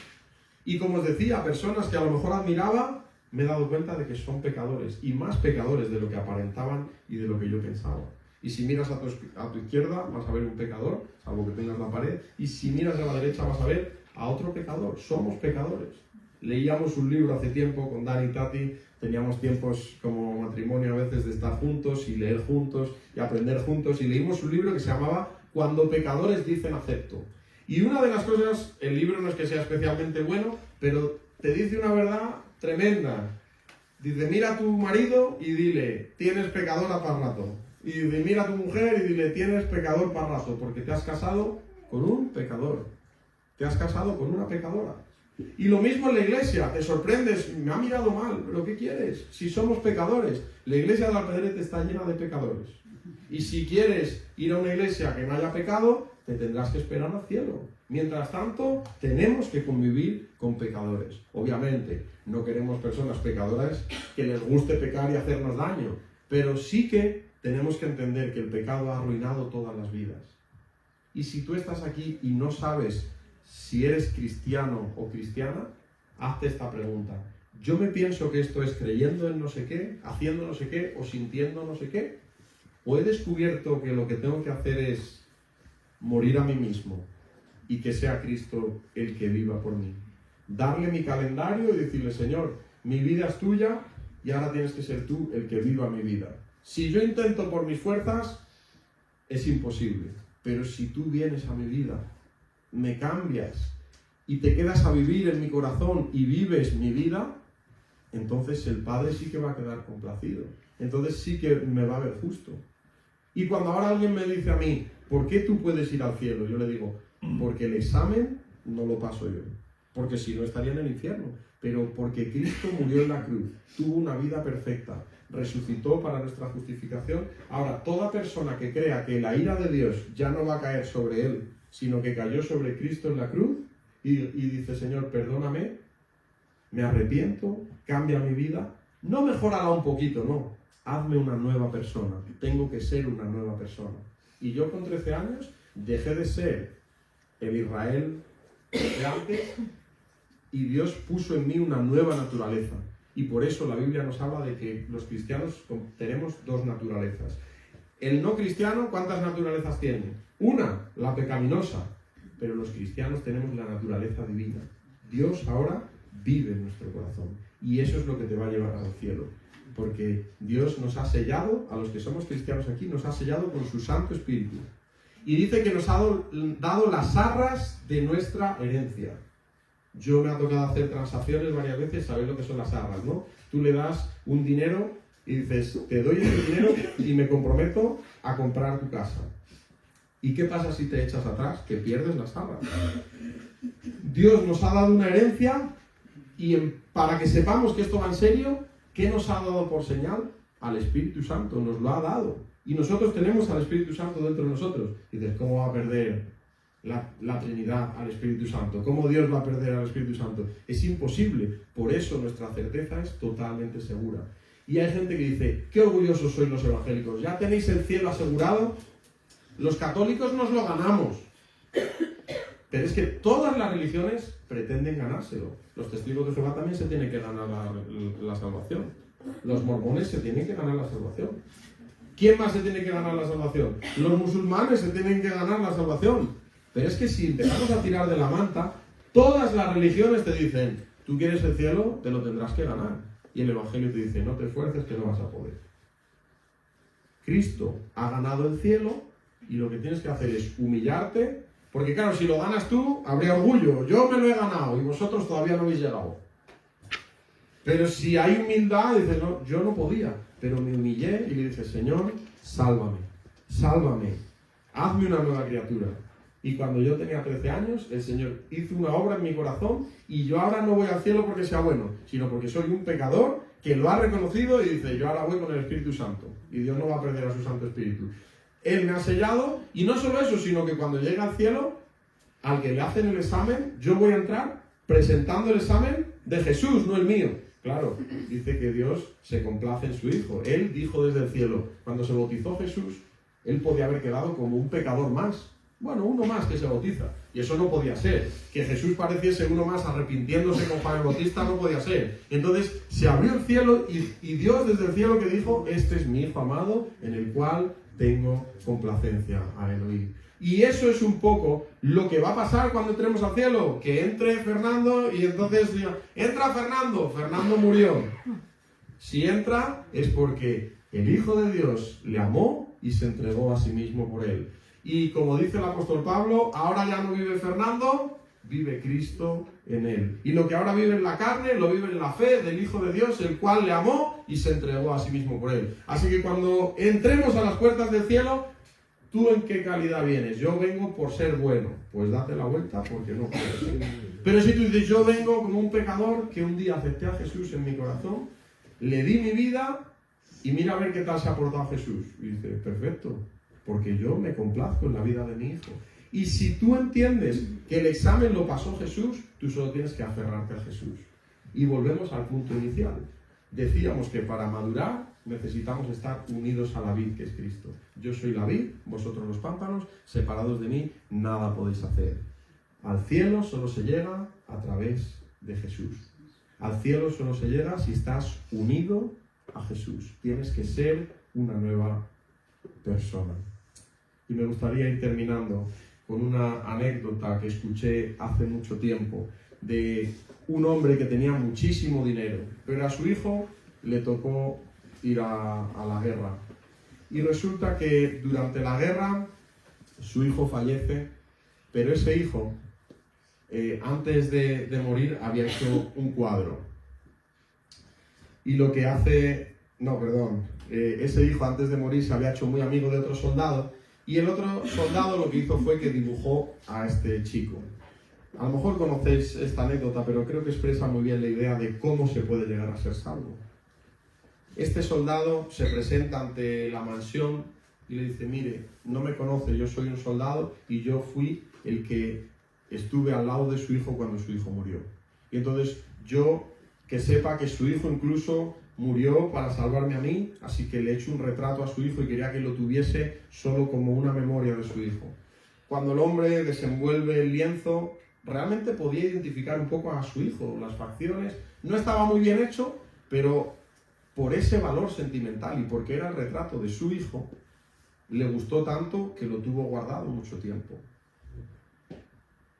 Y como os decía, personas que a lo mejor admiraba, me he dado cuenta de que son pecadores, y más pecadores de lo que aparentaban y de lo que yo pensaba. Y si miras a tu izquierda vas a ver un pecador, salvo que tengas la pared, y si miras a la derecha vas a ver a otro pecador. Somos pecadores. Leíamos un libro hace tiempo con Dani y Tati, teníamos tiempos como matrimonio a veces de estar juntos y leer juntos y aprender juntos, y leímos un libro que se llamaba Cuando pecadores dicen acepto. Y una de las cosas, el libro no es que sea especialmente bueno, pero te dice una verdad tremenda. Dice, mira a tu marido y dile, tienes pecadora para rato. Y dice, mira a tu mujer y dile, tienes pecador para rato, porque te has casado con un pecador. Te has casado con una pecadora. Y lo mismo en la iglesia, te sorprendes, me ha mirado mal, pero ¿qué quieres? Si somos pecadores, la iglesia de Alpedrete está llena de pecadores. Y si quieres ir a una iglesia que no haya pecado, te tendrás que esperar al cielo. Mientras tanto, tenemos que convivir con pecadores. Obviamente, no queremos personas pecadoras que les guste pecar y hacernos daño, pero sí que tenemos que entender que el pecado ha arruinado todas las vidas. Y si tú estás aquí y no sabes si eres cristiano o cristiana, hazte esta pregunta. ¿Yo me pienso que esto es creyendo en no sé qué, haciendo no sé qué o sintiendo no sé qué? ¿O he descubierto que lo que tengo que hacer es morir a mí mismo y que sea Cristo el que viva por mí? Darle mi calendario y decirle, Señor, mi vida es tuya y ahora tienes que ser tú el que viva mi vida. Si yo intento por mis fuerzas, es imposible. Pero si tú vienes a mi vida, me cambias y te quedas a vivir en mi corazón y vives mi vida, entonces el Padre sí que va a quedar complacido. Entonces sí que me va a ver justo. Y cuando ahora alguien me dice a mí, ¿por qué tú puedes ir al cielo? Yo le digo, porque el examen no lo paso yo. Porque si no estaría en el infierno. Pero porque Cristo murió en la cruz, tuvo una vida perfecta, resucitó para nuestra justificación. Ahora, toda persona que crea que la ira de Dios ya no va a caer sobre él, sino que cayó sobre Cristo en la cruz y dice, Señor, perdóname, me arrepiento, cambia mi vida, no mejorará un poquito, no, hazme una nueva persona, tengo que ser una nueva persona. Y yo con 13 años dejé de ser el Israel de antes y Dios puso en mí una nueva naturaleza. Y por eso la Biblia nos habla de que los cristianos tenemos dos naturalezas. El no cristiano, ¿cuántas naturalezas tiene? Una, la pecaminosa. Pero los cristianos tenemos la naturaleza divina. Dios ahora vive en nuestro corazón. Y eso es lo que te va a llevar al cielo. Porque Dios nos ha sellado, a los que somos cristianos aquí, nos ha sellado con su Santo Espíritu. Y dice que nos ha dado las arras de nuestra herencia. Yo me ha tocado hacer transacciones varias veces, sabéis lo que son las arras, ¿no? Tú le das un dinero y dices, te doy este dinero y me comprometo a comprar tu casa. ¿Y qué pasa si te echas atrás? Que pierdes las arras. Dios nos ha dado una herencia y para que sepamos que esto va en serio, ¿qué nos ha dado por señal? Al Espíritu Santo, nos lo ha dado. Y nosotros tenemos al Espíritu Santo dentro de nosotros. Y dices, ¿cómo va a perder la Trinidad al Espíritu Santo? ¿Cómo Dios va a perder al Espíritu Santo? Es imposible. Por eso nuestra certeza es totalmente segura. Y hay gente que dice, qué orgullosos sois los evangélicos, ya tenéis el cielo asegurado. Los católicos nos lo ganamos. Pero es que todas las religiones pretenden ganárselo. Los testigos de Jehová también se tienen que ganar la salvación. Los mormones se tienen que ganar la salvación. ¿Quién más se tiene que ganar la salvación? Los musulmanes se tienen que ganar la salvación. Pero es que si empezamos a tirar de la manta, todas las religiones te dicen, tú quieres el cielo, te lo tendrás que ganar. Y el Evangelio te dice, no te esfuerces que no vas a poder. Cristo ha ganado el cielo y lo que tienes que hacer es humillarte, porque claro, si lo ganas tú, habría orgullo. Yo me lo he ganado y vosotros todavía no habéis llegado. Pero si hay humildad, dices, no, yo no podía, pero me humillé y le dije, Señor, sálvame, sálvame, hazme una nueva criatura. Y cuando yo tenía 13 años, el Señor hizo una obra en mi corazón y yo ahora no voy al cielo porque sea bueno, sino porque soy un pecador que lo ha reconocido y dice, yo ahora voy con el Espíritu Santo. Y Dios no va a perder a su Santo Espíritu. Él me ha sellado y no solo eso, sino que cuando llegue al cielo, al que le hacen el examen, yo voy a entrar presentando el examen de Jesús, no el mío. Claro, dice que Dios se complace en su Hijo. Él dijo desde el cielo, cuando se bautizó Jesús, él podía haber quedado como un pecador más. Bueno, uno más que se bautiza. Y eso no podía ser. Que Jesús pareciese uno más arrepintiéndose con Juan el Bautista no podía ser. Entonces se abrió el cielo y Dios desde el cielo que dijo, este es mi Hijo amado en el cual tengo complacencia a él oír. Y eso es un poco lo que va a pasar cuando entremos al cielo. Que entre Fernando y entonces diga, entra Fernando. Fernando murió. Si entra es porque el Hijo de Dios le amó y se entregó a sí mismo por él. Y como dice el apóstol Pablo, ahora ya no vive Fernando, vive Cristo en él. Y lo que ahora vive en la carne, lo vive en la fe del Hijo de Dios, el cual le amó y se entregó a sí mismo por él. Así que cuando entremos a las puertas del cielo, ¿tú en qué calidad vienes? Yo vengo por ser bueno. Pues date la vuelta porque no puedes. Pero si tú dices, yo vengo como un pecador que un día acepté a Jesús en mi corazón, le di mi vida y mira a ver qué tal se ha portado Jesús. Y dice, perfecto, porque yo me complazco en la vida de mi hijo. Y si tú entiendes que el examen lo pasó Jesús, tú solo tienes que aferrarte a Jesús. Y volvemos al punto inicial. Decíamos que para madurar necesitamos estar unidos a la vid, que es Cristo. Yo soy la vid, vosotros los pámpanos, separados de mí, nada podéis hacer. Al cielo solo se llega a través de Jesús. Al cielo solo se llega si estás unido a Jesús. Tienes que ser una nueva persona. Y me gustaría ir terminando con una anécdota que escuché hace mucho tiempo de un hombre que tenía muchísimo dinero, pero a su hijo le tocó ir a la guerra. Y resulta que durante la guerra su hijo fallece, pero ese hijo, antes de morir, había hecho un cuadro. Y lo que hace... ese hijo antes de morir se había hecho muy amigo de otro soldado y el otro soldado lo que hizo fue que dibujó a este chico. A lo mejor conocéis esta anécdota, pero creo que expresa muy bien la idea de cómo se puede llegar a ser salvo. Este soldado se presenta ante la mansión y le dice, mire, no me conoce, yo soy un soldado y yo fui el que estuve al lado de su hijo cuando su hijo murió. Y entonces yo, que sepa que su hijo incluso murió para salvarme a mí, así que le he hecho un retrato a su hijo y quería que lo tuviese solo como una memoria de su hijo. Cuando el hombre desenvuelve el lienzo, realmente podía identificar un poco a su hijo, las facciones. No estaba muy bien hecho, pero por ese valor sentimental y porque era el retrato de su hijo, le gustó tanto que lo tuvo guardado mucho tiempo.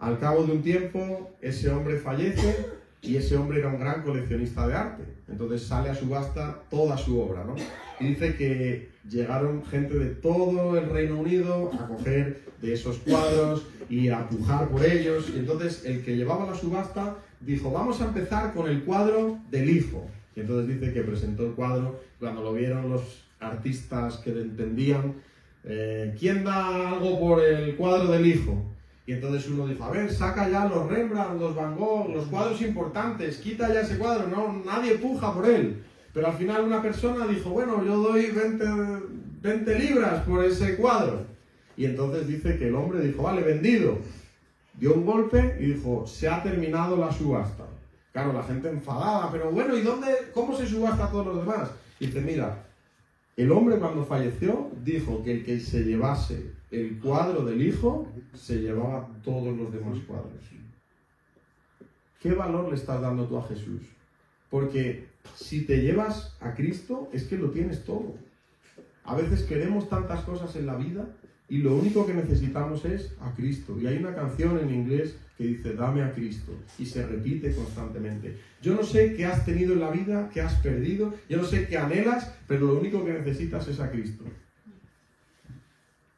Al cabo de un tiempo, ese hombre fallece. Y ese hombre era un gran coleccionista de arte. Entonces sale a subasta toda su obra, ¿no? Y dice que llegaron gente de todo el Reino Unido a coger de esos cuadros y a pujar por ellos. Y entonces el que llevaba la subasta dijo, vamos a empezar con el cuadro del hijo. Y entonces dice que presentó el cuadro, cuando lo vieron los artistas que le entendían, ¿quién da algo por el cuadro del hijo? Y entonces uno dijo, a ver, saca ya los Rembrandt, los Van Gogh, los cuadros importantes, quita ya ese cuadro, no, nadie puja por él. Pero al final una persona dijo, bueno, yo doy 20 libras por ese cuadro. Y entonces dice que el hombre dijo, vale, vendido. Dio un golpe y dijo, se ha terminado la subasta. Claro, la gente enfadada, pero bueno, ¿y cómo se subasta todos los demás? Y dice, mira, el hombre cuando falleció dijo que el que se llevase el cuadro del hijo se llevaba todos los demás cuadros. ¿Qué valor le estás dando tú a Jesús? Porque si te llevas a Cristo es que lo tienes todo. A veces queremos tantas cosas en la vida y lo único que necesitamos es a Cristo. Y hay una canción en inglés que dice, dame a Cristo. Y se repite constantemente. Yo no sé qué has tenido en la vida, qué has perdido, yo no sé qué anhelas, pero lo único que necesitas es a Cristo.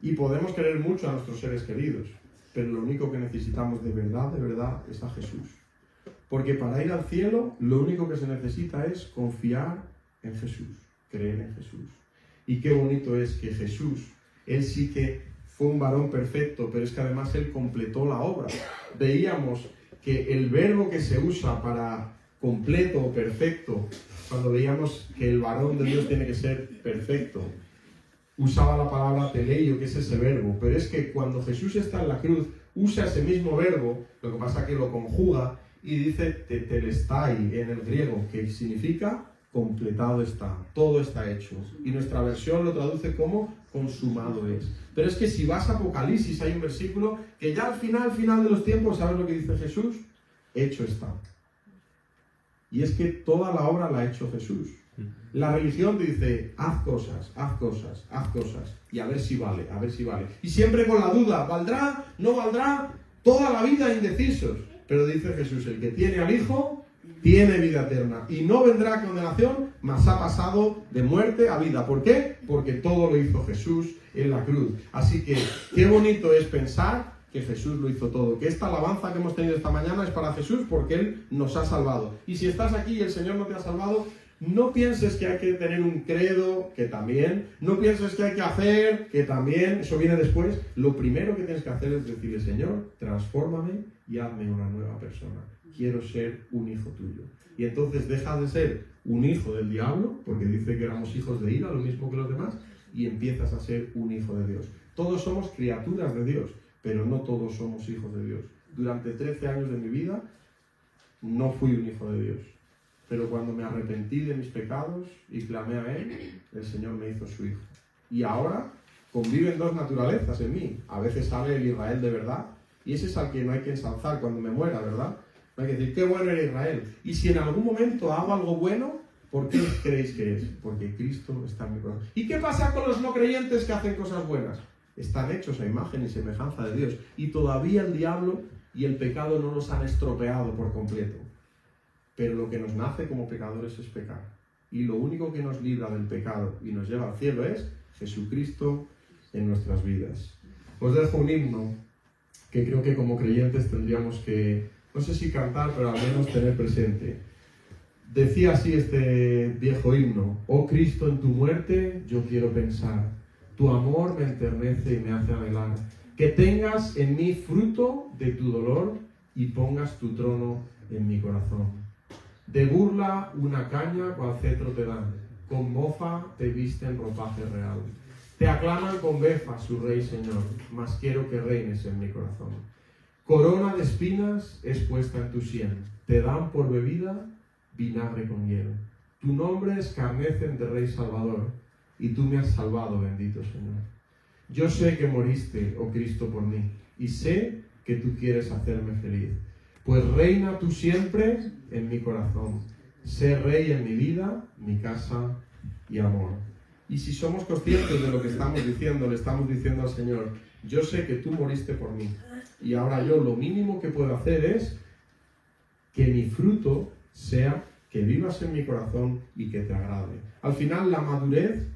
Y podemos querer mucho a nuestros seres queridos, pero lo único que necesitamos de verdad, es a Jesús. Porque para ir al cielo, lo único que se necesita es confiar en Jesús, creer en Jesús. Y qué bonito es que Jesús, Él sí que fue un varón perfecto, pero es que además Él completó la obra. Veíamos que el verbo que se usa para completo o perfecto, cuando veíamos que el varón de Dios tiene que ser perfecto, usaba la palabra teleio, que es ese verbo, pero es que cuando Jesús está en la cruz, usa ese mismo verbo, lo que pasa es que lo conjuga y dice tetelestai en el griego, que significa completado está, todo está hecho. Y nuestra versión lo traduce como consumado es. Pero es que si vas a Apocalipsis hay un versículo que ya al final de los tiempos, ¿sabes lo que dice Jesús? Hecho está. Y es que toda la obra la ha hecho Jesús. La religión te dice, haz cosas, haz cosas, haz cosas, y a ver si vale, a ver si vale. Y siempre con la duda, ¿valdrá? ¿No valdrá? Toda la vida indecisos. Pero dice Jesús, el que tiene al Hijo, tiene vida eterna. Y no vendrá condenación, mas ha pasado de muerte a vida. ¿Por qué? Porque todo lo hizo Jesús en la cruz. Así que, qué bonito es pensar que Jesús lo hizo todo. Que esta alabanza que hemos tenido esta mañana es para Jesús porque Él nos ha salvado. Y si estás aquí y el Señor no te ha salvado, no pienses que hay que tener un credo, que también. No pienses que hay que hacer, que también. Eso viene después. Lo primero que tienes que hacer es decirle, Señor, transfórmame y hazme una nueva persona. Quiero ser un hijo tuyo. Y entonces dejas de ser un hijo del diablo, porque dice que éramos hijos de ira, lo mismo que los demás, y empiezas a ser un hijo de Dios. Todos somos criaturas de Dios, pero no todos somos hijos de Dios. Durante 13 años de mi vida no fui un hijo de Dios. Pero cuando me arrepentí de mis pecados y clamé a Él, el Señor me hizo su hijo. Y ahora conviven dos naturalezas en mí. A veces sale el Israel de verdad, y ese es al que no hay que ensalzar cuando me muera, ¿verdad? No hay que decir, qué bueno era Israel. Y si en algún momento hago algo bueno, ¿por qué creéis que es? Porque Cristo está en mi corazón. ¿Y qué pasa con los no creyentes que hacen cosas buenas? Están hechos a imagen y semejanza de Dios. Y todavía el diablo y el pecado no nos han estropeado por completo. Pero lo que nos nace como pecadores es pecar. Y lo único que nos libra del pecado y nos lleva al cielo es Jesucristo en nuestras vidas. Os dejo un himno que creo que como creyentes tendríamos que, no sé si cantar, pero al menos tener presente. Decía así este viejo himno: oh Cristo, en tu muerte yo quiero pensar, tu amor me enternece y me hace anhelar, que tengas en mí fruto de tu dolor y pongas tu trono en mi corazón. De burla una caña cual cetro te dan, con mofa te visten ropaje real. Te aclaman con befa su rey Señor, mas quiero que reines en mi corazón. Corona de espinas es puesta en tu sien, te dan por bebida vinagre con hiel. Tu nombre escarnecen de Rey Salvador, y tú me has salvado, bendito Señor. Yo sé que moriste, oh Cristo, por mí, y sé que tú quieres hacerme feliz. Pues reina tú siempre en mi corazón. Sé rey en mi vida, mi casa y amor. Y si somos conscientes de lo que estamos diciendo, le estamos diciendo al Señor, yo sé que tú moriste por mí. Y ahora yo lo mínimo que puedo hacer es que mi fruto sea que vivas en mi corazón y que te agrade. Al final la madurez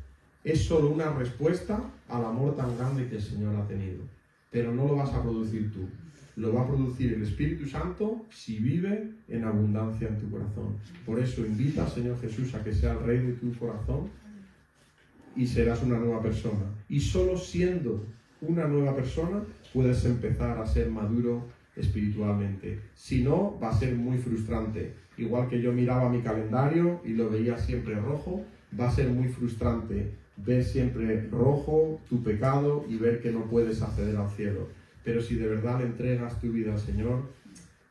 es solo una respuesta al amor tan grande que el Señor ha tenido. Pero no lo vas a producir tú. lo va a producir el Espíritu Santo si vive en abundancia en tu corazón. Por eso invita al Señor Jesús a que sea el Rey de tu corazón y serás una nueva persona. Y solo siendo una nueva persona puedes empezar a ser maduro espiritualmente. Si no, va a ser muy frustrante. Igual que yo miraba mi calendario y lo veía siempre rojo, va a ser muy frustrante ver siempre rojo tu pecado y ver que no puedes acceder al cielo. Pero si de verdad le entregas tu vida al Señor,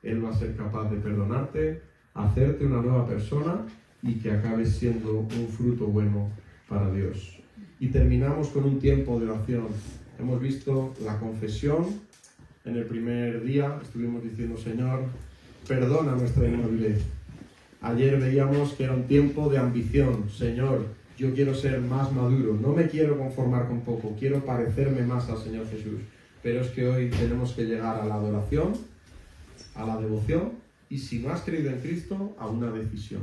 Él va a ser capaz de perdonarte, hacerte una nueva persona y que acabes siendo un fruto bueno para Dios. Y terminamos con un tiempo de oración. Hemos visto la confesión. En el primer día estuvimos diciendo, Señor, perdona nuestra inmadurez. Ayer veíamos que era un tiempo de ambición. Señor, yo quiero ser más maduro, no me quiero conformar con poco, quiero parecerme más al Señor Jesús. Pero es que hoy tenemos que llegar a la adoración, a la devoción y, si no has creído en Cristo, a una decisión.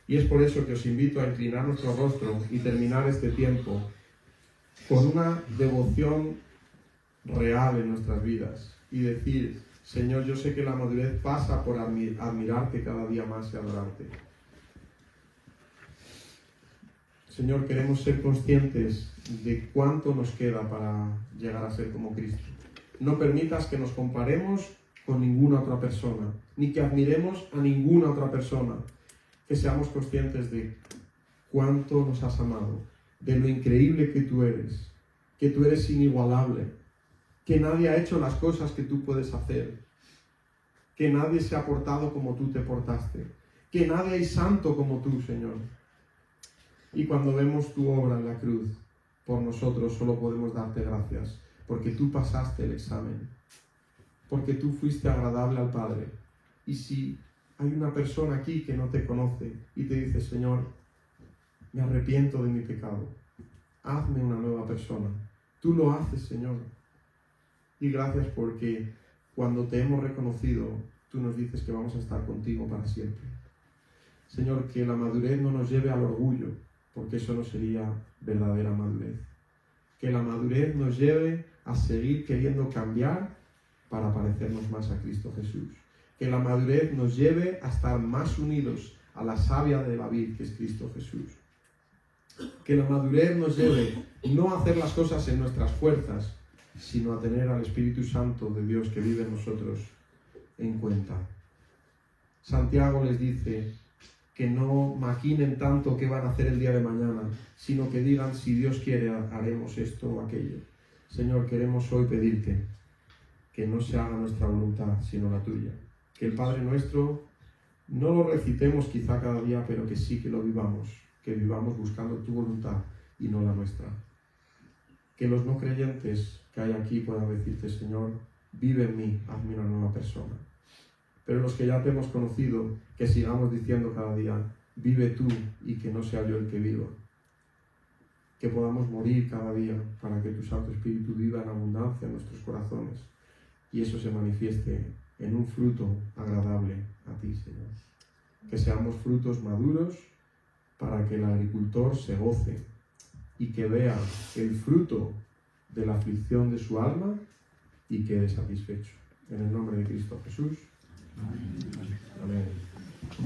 Y es por eso que os invito a inclinar nuestro rostro y terminar este tiempo con una devoción real en nuestras vidas y decir, Señor, yo sé que la madurez pasa por admirarte cada día más y adorarte. Señor, queremos ser conscientes de cuánto nos queda para llegar a ser como Cristo. No permitas que nos comparemos con ninguna otra persona, ni que admiremos a ninguna otra persona. Que seamos conscientes de cuánto nos has amado, de lo increíble que tú eres inigualable, que nadie ha hecho las cosas que tú puedes hacer, que nadie se ha portado como tú te portaste, que nadie hay santo como tú, Señor. Y cuando vemos tu obra en la cruz, por nosotros solo podemos darte gracias, porque tú pasaste el examen, porque tú fuiste agradable al Padre. Y si hay una persona aquí que no te conoce y te dice, Señor, me arrepiento de mi pecado, hazme una nueva persona, tú lo haces, Señor. Y gracias porque cuando te hemos reconocido, tú nos dices que vamos a estar contigo para siempre. Señor, que la madurez no nos lleve al orgullo, porque eso no sería verdadera madurez. Que la madurez nos lleve a seguir queriendo cambiar para parecernos más a Cristo Jesús. Que la madurez nos lleve a estar más unidos a la savia de la vid, que es Cristo Jesús. Que la madurez nos lleve no a hacer las cosas en nuestras fuerzas, sino a tener al Espíritu Santo de Dios que vive en nosotros en cuenta. Santiago les dice que no maquinen tanto qué van a hacer el día de mañana, sino que digan, si Dios quiere, haremos esto o aquello. Señor, queremos hoy pedirte que no se haga nuestra voluntad, sino la tuya. Que el Padre Nuestro no lo recitemos quizá cada día, pero que sí que lo vivamos, que vivamos buscando tu voluntad y no la nuestra. Que los no creyentes que hay aquí puedan decirte, Señor, vive en mí, hazme una nueva persona. Pero los que ya te hemos conocido, que sigamos diciendo cada día, vive tú y que no sea yo el que viva. Que podamos morir cada día para que tu Santo Espíritu viva en abundancia en nuestros corazones y eso se manifieste en un fruto agradable a ti, Señor. Que seamos frutos maduros para que el agricultor se goce y que vea el fruto de la aflicción de su alma y quede satisfecho. En el nombre de Cristo Jesús.